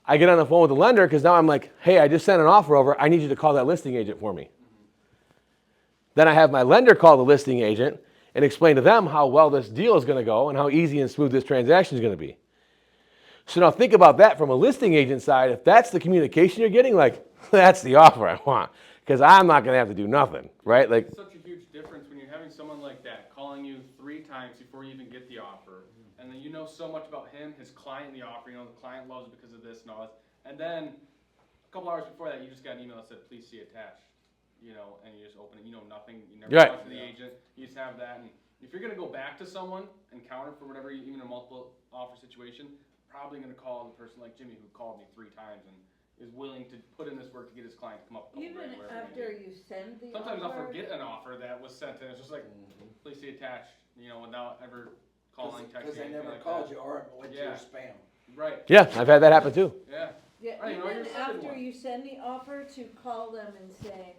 I get on the phone with the lender because now I'm like, hey, I just sent an offer over. I need you to call that listing agent for me. Then I have my lender call the listing agent and explain to them how well this deal is going to go and how easy and smooth this transaction is going to be. So now think about that from a listing agent side. If that's the communication you're getting, that's the offer I want, because I'm not going to have to do nothing, right? It's such a huge difference when you're having someone like that calling you 3 times before you even get the offer, and then you know so much about him, his client, the offer. The client loves it because of this and all that. And then a couple hours before that, you just got an email that said, "Please see attached." And you just open it. You know nothing. You never Right. talk to the agent. You just have that. And if you're gonna go back to someone and counter for whatever, even a multiple offer situation, probably gonna call the person like Jimmy who called me 3 times and is willing to put in this work to get his client to come up a couple Even grand, whatever it may after be. you send the Sometimes I'll offer, forget an offer that was sent and it's just like, please see attached, without ever calling, texting, Because they anything never like called that. you or it went to your Yeah. spam. Right, Yeah, I've had that happen too. yeah. yeah, I didn't know you even were sending after one. you send the offer, to call them and say,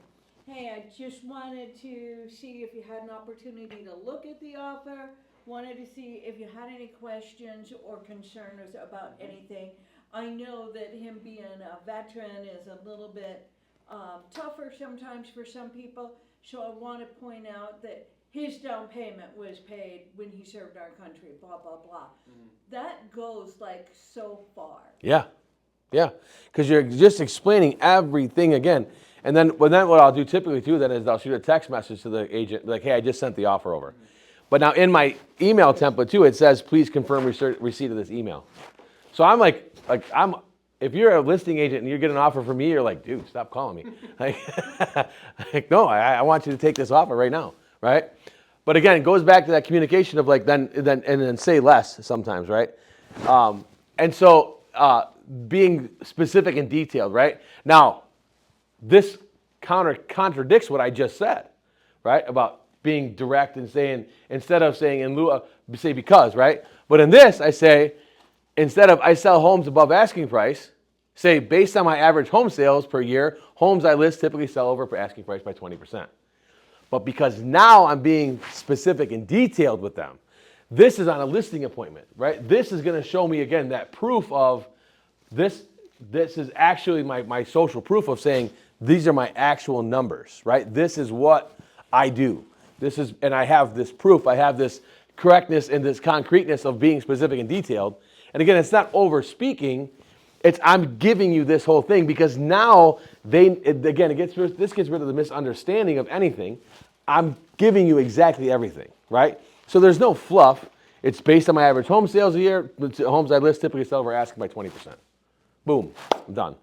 hey, I just wanted to see if you had an opportunity to look at the offer, wanted to see if you had any questions or concerns about anything. I know that him being a veteran is a little bit tougher sometimes for some people, so I want to point out that his down payment was paid when he served our country, blah, blah, blah. That goes so far. Yeah, because you're just explaining everything again. And then what I'll do typically too then is I'll shoot a text message to the agent like, hey, I just sent the offer over. But now in my email template too, it says, please confirm receipt of this email. So I'm if you're a listing agent and you're getting an offer from me, you're like, dude, stop calling me. Like, no, I want you to take this offer right now, right? But again, it goes back to that communication of like then say less sometimes, right? And so being specific and detailed, right? Now, this contradicts what I just said, right? About being direct and saying, instead of saying in lieu of, say because, right? But in this, I say, instead of I sell homes above asking price, say based on my average home sales per year, homes I list typically sell over for asking price by 20%. But because now I'm being specific and detailed with them, this is on a listing appointment, right? This is going to show me again that proof of this. This is actually my social proof of saying these are my actual numbers, right? This is what I do. This is, and I have this proof. I have this correctness and this concreteness of being specific and detailed. And again, it's not over speaking. It's I'm giving you this whole thing because now this gets rid of the misunderstanding of anything. I'm giving you exactly everything, right? So there's no fluff. It's based on my average home sales a year. Homes I list typically sell over asking by 20%. Boom, I'm done,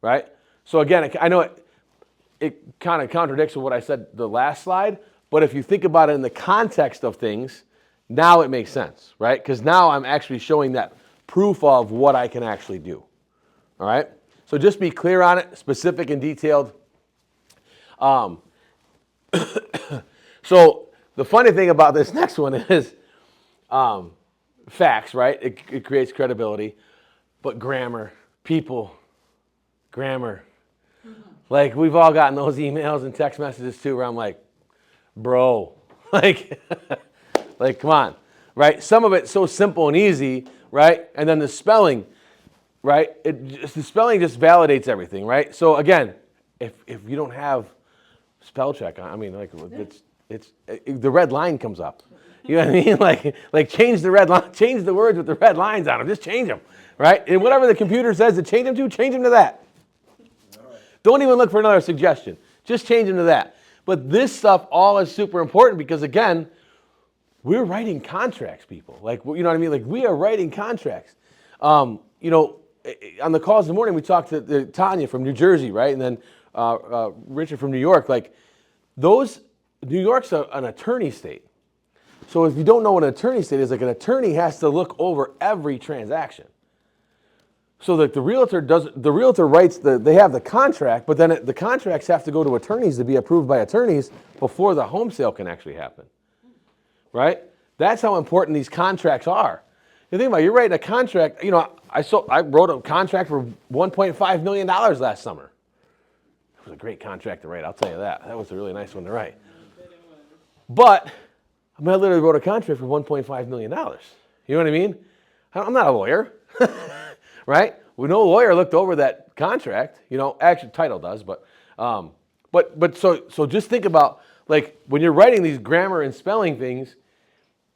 right? So again, I know it kind of contradicts with what I said the last slide, but if you think about it in the context of things, now it makes sense, right? Because now I'm actually showing that proof of what I can actually do, all right? So just be clear on it, specific and detailed. So the funny thing about this next one is facts, right? It creates credibility, but grammar, people, grammar. Like we've all gotten those emails and text messages too where I'm like, bro, like, like come on, right? Some of it's so simple and easy, right? And then the spelling, right? The spelling just validates everything, right? So again, if you don't have spell check, I mean, like the red line comes up. You know what I mean? Like change the red line, change the words with the red lines on them. Just change them, right? And whatever the computer says to change them to that. Don't even look for another suggestion. Just change them to that. But this stuff all is super important because again, we're writing contracts, people. Like, you know what I mean? Like we are writing contracts. You know, on the calls in the morning, we talked to Tanya from New Jersey, right? And then Richard from New York. Like New York's an attorney state. So if you don't know what an attorney state is, like an attorney has to look over every transaction. So that the realtor writes they have the contract, but then the contracts have to go to attorneys to be approved by attorneys before the home sale can actually happen. Right? That's how important these contracts are. You think about it, you're writing a contract, you know, I wrote a contract for $1.5 million last summer. It was a great contract to write, I'll tell you that. That was a really nice one to write. But I literally wrote a contract for $1.5 million. You know what I mean? I'm not a lawyer, right? Well, no lawyer looked over that contract. You know, actually, title does, but so just think about like when you're writing these grammar and spelling things,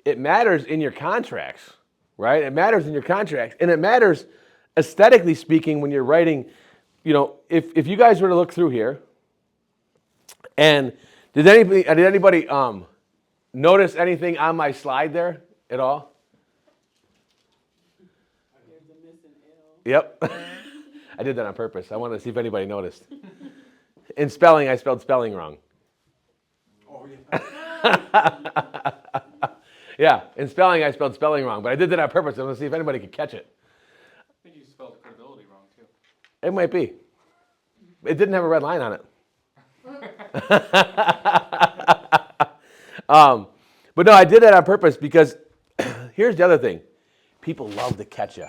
it matters in your contracts, right? It matters in your contracts, and it matters aesthetically speaking when you're writing. You know, if you guys were to look through here, and did anybody notice anything on my slide there at all? There's a missing L. Yep. I did that on purpose. I wanted to see if anybody noticed. In spelling, I spelled spelling wrong. Oh, yeah. Yeah, in spelling, I spelled spelling wrong, but I did that on purpose. I want to see if anybody could catch it. I think you spelled credibility wrong too. It might be. It didn't have a red line on it. But no, I did that on purpose because here's the other thing. People love to catch you.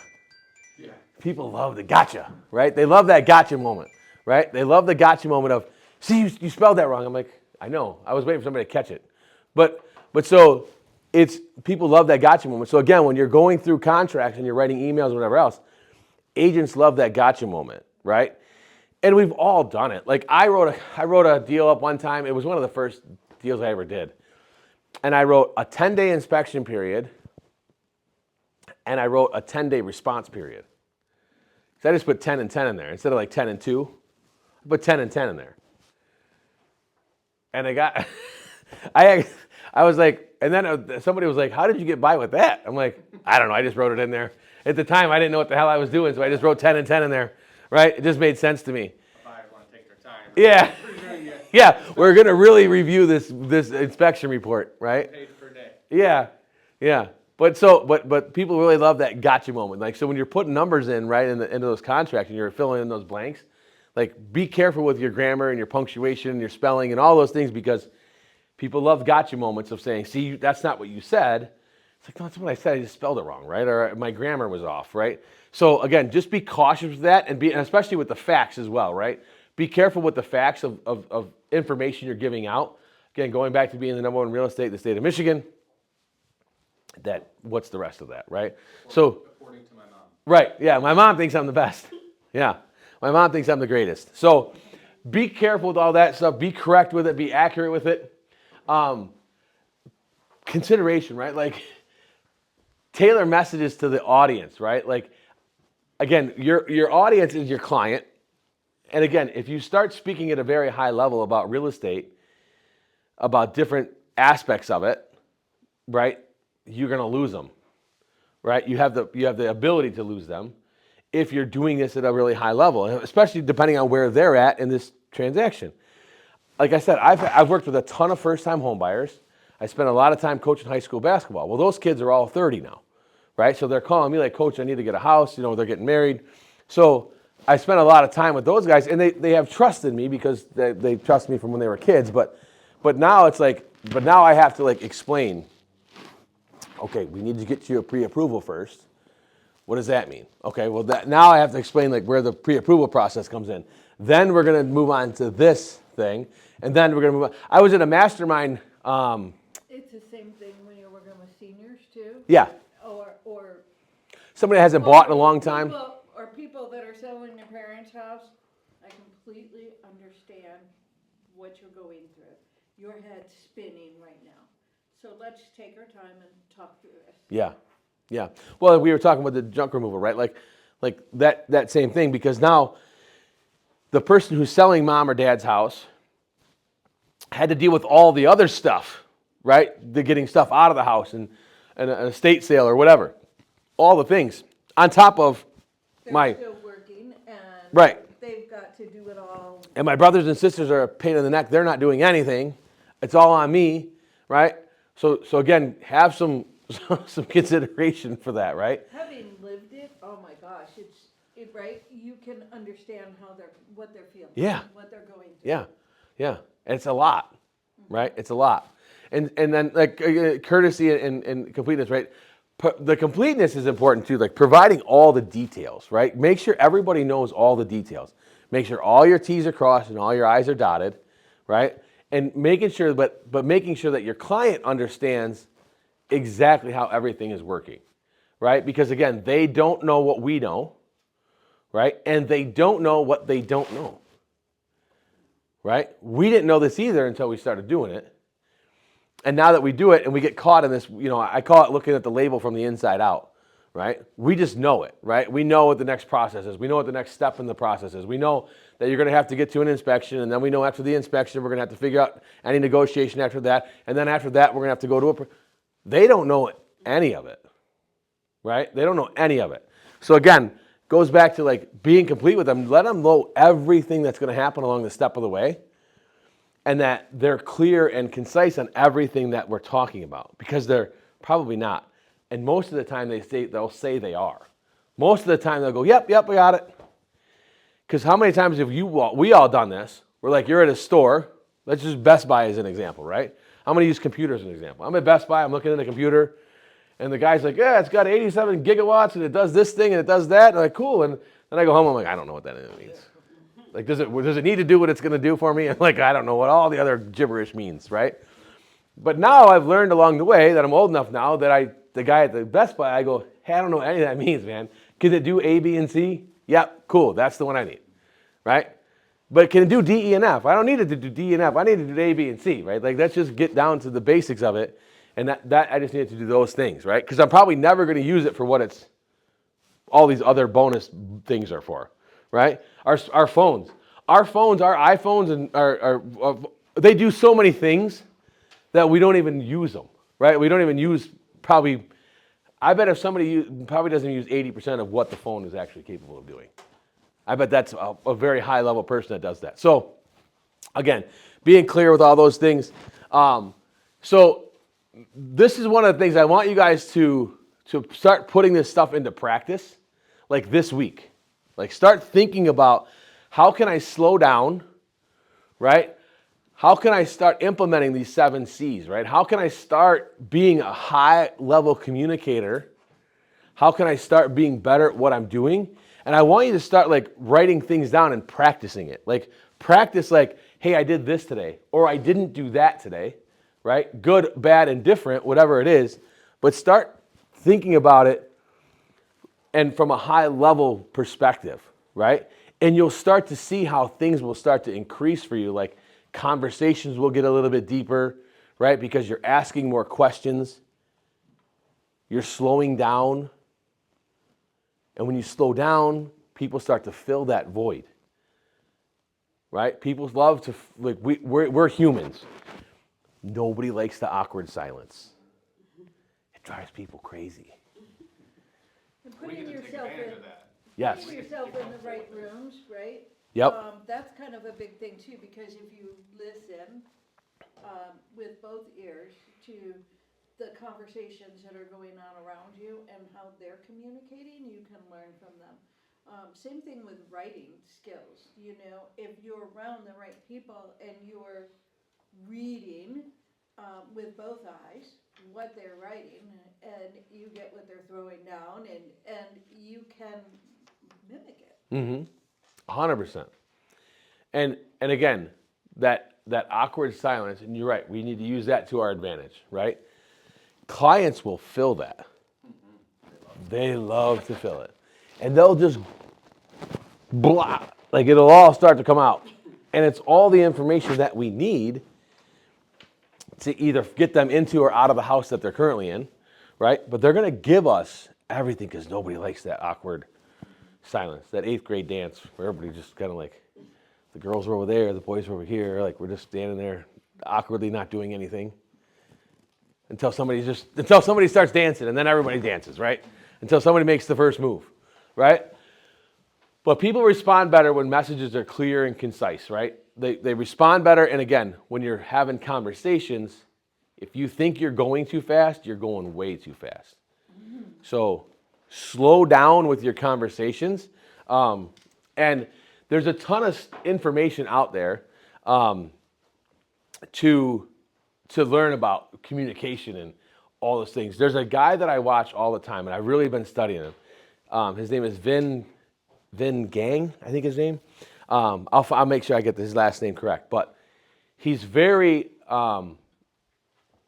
Yeah. People love the gotcha, right? They love that gotcha moment, right? They love the gotcha moment of, see, you spelled that wrong. I'm like, I know. I was waiting for somebody to catch it. But so people love that gotcha moment. So again, when you're going through contracts and you're writing emails or whatever else, agents love that gotcha moment, right? And we've all done it. Like I wrote a deal up one time. It was one of the first deals I ever did. And I wrote a 10-day inspection period, and I wrote a 10-day response period. So I just put 10 and 10 in there. Instead of like 10 and 2, I put 10 and 10 in there. And I got, I was like, and then somebody was like, how did you get by with that? I'm like, I don't know, I just wrote it in there. At the time, I didn't know what the hell I was doing, so I just wrote 10 and 10 in there, right? It just made sense to me. Buyers want to take their time. Yeah. Reviewing it, Yeah, we're gonna really review this inspection report, right? paid per day. Yeah, yeah. But people really love that gotcha moment. Like, so when you're putting numbers in, right, into those contracts and you're filling in those blanks, like, be careful with your grammar and your punctuation and your spelling and all those things, because people love gotcha moments of saying, see, that's not what you said. It's like, no, that's what I said. I just spelled it wrong, right? Or my grammar was off, right? So again, just be cautious with that, and especially with the facts as well, right? Be careful with the facts of information you're giving out. Again, going back to being the #1 real estate in the state of Michigan, what's the rest of that, right? So, According to my mom. right, yeah, my mom thinks I'm the best. Yeah, my mom thinks I'm the greatest. So be careful with all that stuff. Be correct with it. Be accurate with it. Consideration, right? Like, tailor messages to the audience, right? Like, again, your audience is your client. And again, if you start speaking at a very high level about real estate, about different aspects of it, right, you're going to lose them, right? You have the ability to lose them if you're doing this at a really high level, especially depending on where they're at in this transaction. Like I said, I've worked with a ton of first-time home buyers. I spent a lot of time coaching high school basketball. Well, those kids are all 30 now, right? So they're calling me like, Coach, I need to get a house. You know, they're getting married. So I spent a lot of time with those guys, and they have trusted me because they trust me from when they were kids. But now it's like, now I have to like explain, okay, we need to get you a pre-approval first. What does that mean? Okay, well, now I have to explain like where the pre-approval process comes in. Then we're going to move on to this thing, and then we're going to move on. I was in a mastermind. It's the same thing when you're working with seniors too. Yeah, Or somebody that hasn't bought in a long time. People that are selling their parents' house. I completely understand what you're going through. Your head's spinning right now. So let's take our time and talk through this. Yeah, yeah. Well, we were talking about the junk removal, right? Like that same thing, because now the person who's selling mom or dad's house had to deal with all the other stuff, right? The getting stuff out of the house and an estate sale or whatever, all the things on top of They're still working, and right. they've got to do it all. And my brothers and sisters are a pain in the neck. They're not doing anything. It's all on me, right? So again, have some consideration for that, right? Having lived it, oh my gosh, right? You can understand what they're feeling. Yeah. What they're going through. Yeah, yeah. And it's a lot, right? It's a lot. And then like courtesy and completeness, right? The completeness is important too, like providing all the details, right? Make sure everybody knows all the details. Make sure all your T's are crossed and all your I's are dotted, right? And making sure, but making sure that your client understands exactly how everything is working, right? Because again, they don't know what we know, right? And they don't know what they don't know, right? We didn't know this either until we started doing it. And now that we do it and we get caught in this, you know, I call it looking at the label from the inside out, right? We just know it, right? We know what the next process is. We know what the next step in the process is. We know that you're going to have to get to an inspection, and then we know after the inspection, we're going to have to figure out any negotiation after that. And then after that, we're going to have to go to they don't know any of it, right? They don't know any of it. So again, goes back to like being complete with them. Let them know everything that's going to happen along the step of the way, and that they're clear and concise on everything that we're talking about, because they're probably not. And most of the time they'll say they are. Most of the time they'll go, yep, I got it. Because how many times have we all done this? We're like, you're at a store. Let's just Best Buy as an example, right? I'm going to use computers as an example. I'm at Best Buy. I'm looking at a computer. And the guy's like, yeah, it's got 87 gigawatts and it does this thing and it does that. And I'm like, cool. And then I go home. I'm like, I don't know what that means. Like, does it need to do what it's going to do for me? I'm like, I don't know what all the other gibberish means, right? But now I've learned along the way that I'm old enough now that the guy at the Best Buy, I go, hey, I don't know what any of that means, man. Can it do A, B, and C? Yep, cool. That's the one I need, right? But can it do D, E, and F? I don't need it to do D and F. I need it to do A, B, and C, right? Like, let's just get down to the basics of it. And that I just need it to do those things, right? Because I'm probably never going to use it for what all these other bonus things are for, right? Our phones, our iPhones, and they do so many things that we don't even use them, right? We don't even use probably, I bet if somebody probably doesn't use 80% of what the phone is actually capable of doing. I bet that's a very high level person that does that. So again, being clear with all those things. So this is one of the things I want you guys to start putting this stuff into practice, like this week. Like start thinking about how can I slow down, right? How can I start implementing these 7 C's, right? How can I start being a high-level communicator? How can I start being better at what I'm doing? And I want you to start like writing things down and practicing it. Like practice like, hey, I did this today, or I didn't do that today, right? Good, bad, and different, whatever it is. But start thinking about it and from a high-level perspective, right? And you'll start to see how things will start to increase for you. Like conversations will get a little bit deeper, right? Because you're asking more questions. You're slowing down. And when you slow down, people start to fill that void, right? People love to, like, we're humans. Nobody likes the awkward silence. It drives people crazy. And We putting get to take yourself advantage in, of that. Yes. putting yourself in the right rooms, right? Yep. That's kind of a big thing too, because if you listen, with both ears to the conversations that are going on around you and how they're communicating, you can learn from them. Same thing with writing skills, you know, if you're around the right people and you're reading, with both eyes, what they're writing, and you get what they're throwing down, and you can mimic it. Mm-hmm. 100%. And again, that awkward silence, and you're right, we need to use that to our advantage, right? Clients will fill that. They love to fill it. And they'll just blah, like it'll all start to come out. And it's all the information that we need to either get them into or out of the house that they're currently in, right? But they're going to give us everything because nobody likes that awkward silence, that 8th grade dance where everybody just kind of like, the girls were over there, the boys were over here, like we're just standing there awkwardly not doing anything until somebody starts dancing, and then everybody dances, right? Until somebody makes the first move, right? But people respond better when messages are clear and concise, right? They respond better, and again, when you're having conversations, if you think you're going too fast, you're going way too fast. So slow down with your conversations. And there's a ton of information out there to learn about communication and all those things. There's a guy that I watch all the time, and I've really been studying him. His name is Vin Gang, I think his name. I'll make sure I get his last name correct. But he's very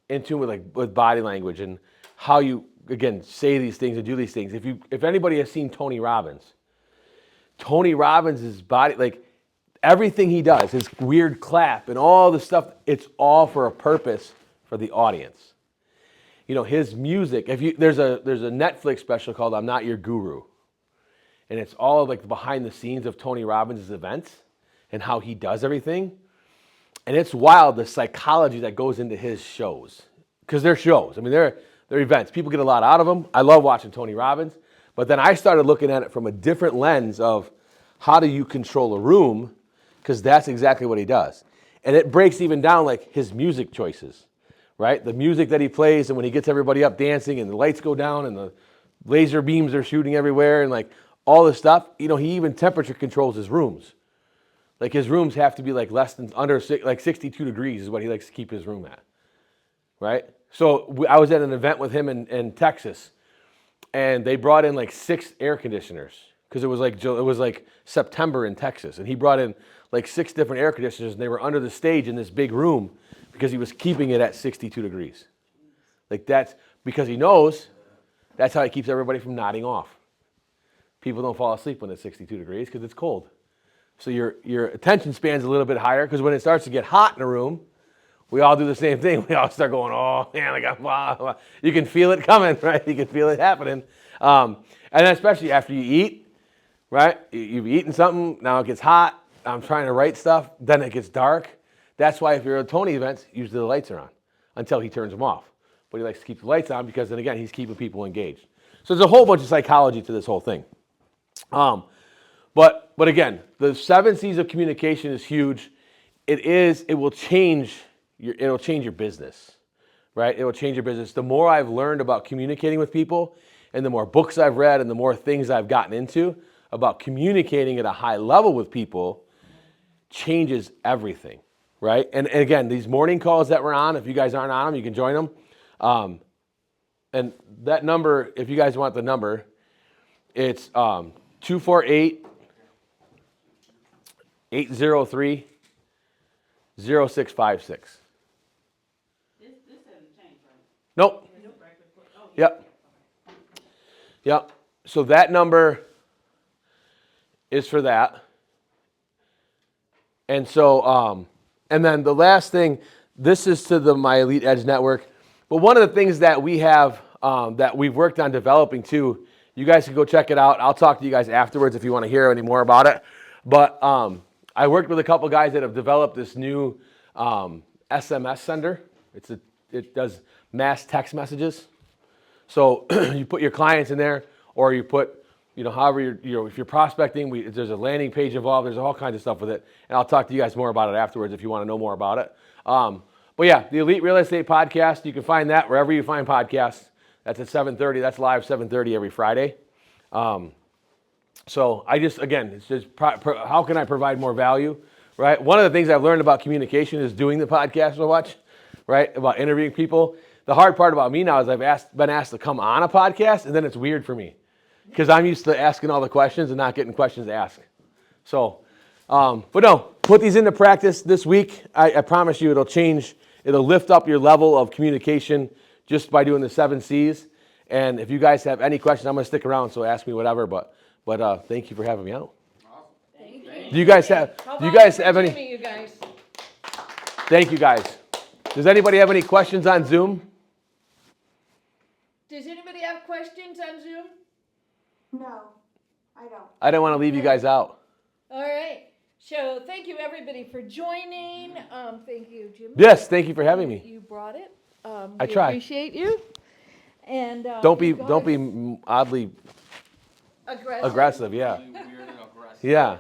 in tune with body language and how you, again, say these things and do these things. If anybody has seen Tony Robbins' body, like everything he does, his weird clap and all the stuff, it's all for a purpose for the audience. You know, his music, there's a Netflix special called I'm Not Your Guru. And it's all like the behind the scenes of Tony Robbins' events and how he does everything. And it's wild, the psychology that goes into his shows. Because they're shows. I mean, they're events. People get a lot out of them. I love watching Tony Robbins. But then I started looking at it from a different lens of how do you control a room? Because that's exactly what he does. And it breaks even down like his music choices, right? The music that he plays, and when he gets everybody up dancing and the lights go down and the laser beams are shooting everywhere and like all this stuff, you know, he even temperature controls his rooms. Like his rooms have to be like under 62 degrees is what he likes to keep his room at, right? So I was at an event with him in Texas, and they brought in like 6 air conditioners because it was like September in Texas, and he brought in like 6 different air conditioners, and they were under the stage in this big room because he was keeping it at 62 degrees. Like that's because he knows that's how he keeps everybody from nodding off. People don't fall asleep when it's 62 degrees because it's cold. So your attention span's a little bit higher because when it starts to get hot in a room, we all do the same thing. We all start going, oh man, I got blah, blah. You can feel it coming, right? You can feel it happening. And especially after you eat, right? You've eaten something, now it gets hot. I'm trying to write stuff, then it gets dark. That's why if you're at Tony events, usually the lights are on until he turns them off. but he likes to keep the lights on because then again, he's keeping people engaged. So there's a whole bunch of psychology to this whole thing. But again, the 7 C's of communication is huge. It will change your business, right? It will change your business. The more I've learned about communicating with people and the more books I've read and the more things I've gotten into about communicating at a high level with people changes everything, right? And again, these morning calls that we're on, if you guys aren't on them, you can join them. And that number, if you guys want the number, it's 248 803 0656. This hasn't changed, right? Nope. Yep. Yep. So that number is for that. And so, and then the last thing, this is to the My Elite Edge Network. But one of the things that we have, that we've worked on developing too, you guys can go check it out. I'll talk to you guys afterwards if you want to hear any more about it. But I worked with a couple guys that have developed this new SMS sender. It does mass text messages. So you put your clients in there, or you put, however if you're prospecting, there's a landing page involved. There's all kinds of stuff with it, and I'll talk to you guys more about it afterwards if you want to know more about it. But yeah, the Elite Real Estate Podcast, you can find that wherever you find podcasts. That's at 7:30. That's live 7:30 every Friday. So I just, again, it's just how can I provide more value, right? One of the things I've learned about communication is doing the podcast so much, right? About interviewing people. The hard part about me now is I've been asked to come on a podcast, and then it's weird for me because I'm used to asking all the questions and not getting questions asked. So, but no, put these into practice this week. I promise you it'll lift up your level of communication just by doing the 7 C's. And if you guys have any questions, I'm going to stick around, so ask me whatever. But thank you for having me out. Thank you. Do you guys have any? Jimmy, you guys? Thank you guys. Does anybody have any questions on Zoom? Does anybody have questions on Zoom? No, I don't. I don't want to leave you guys out. All right. So thank you everybody for joining. Thank you, Jimmy. Yes, thank you for having me. You brought it. I We try. appreciate you. And Don't you be guys- oddly aggressive. aggressive. Yeah. Weird and aggressive. Yeah.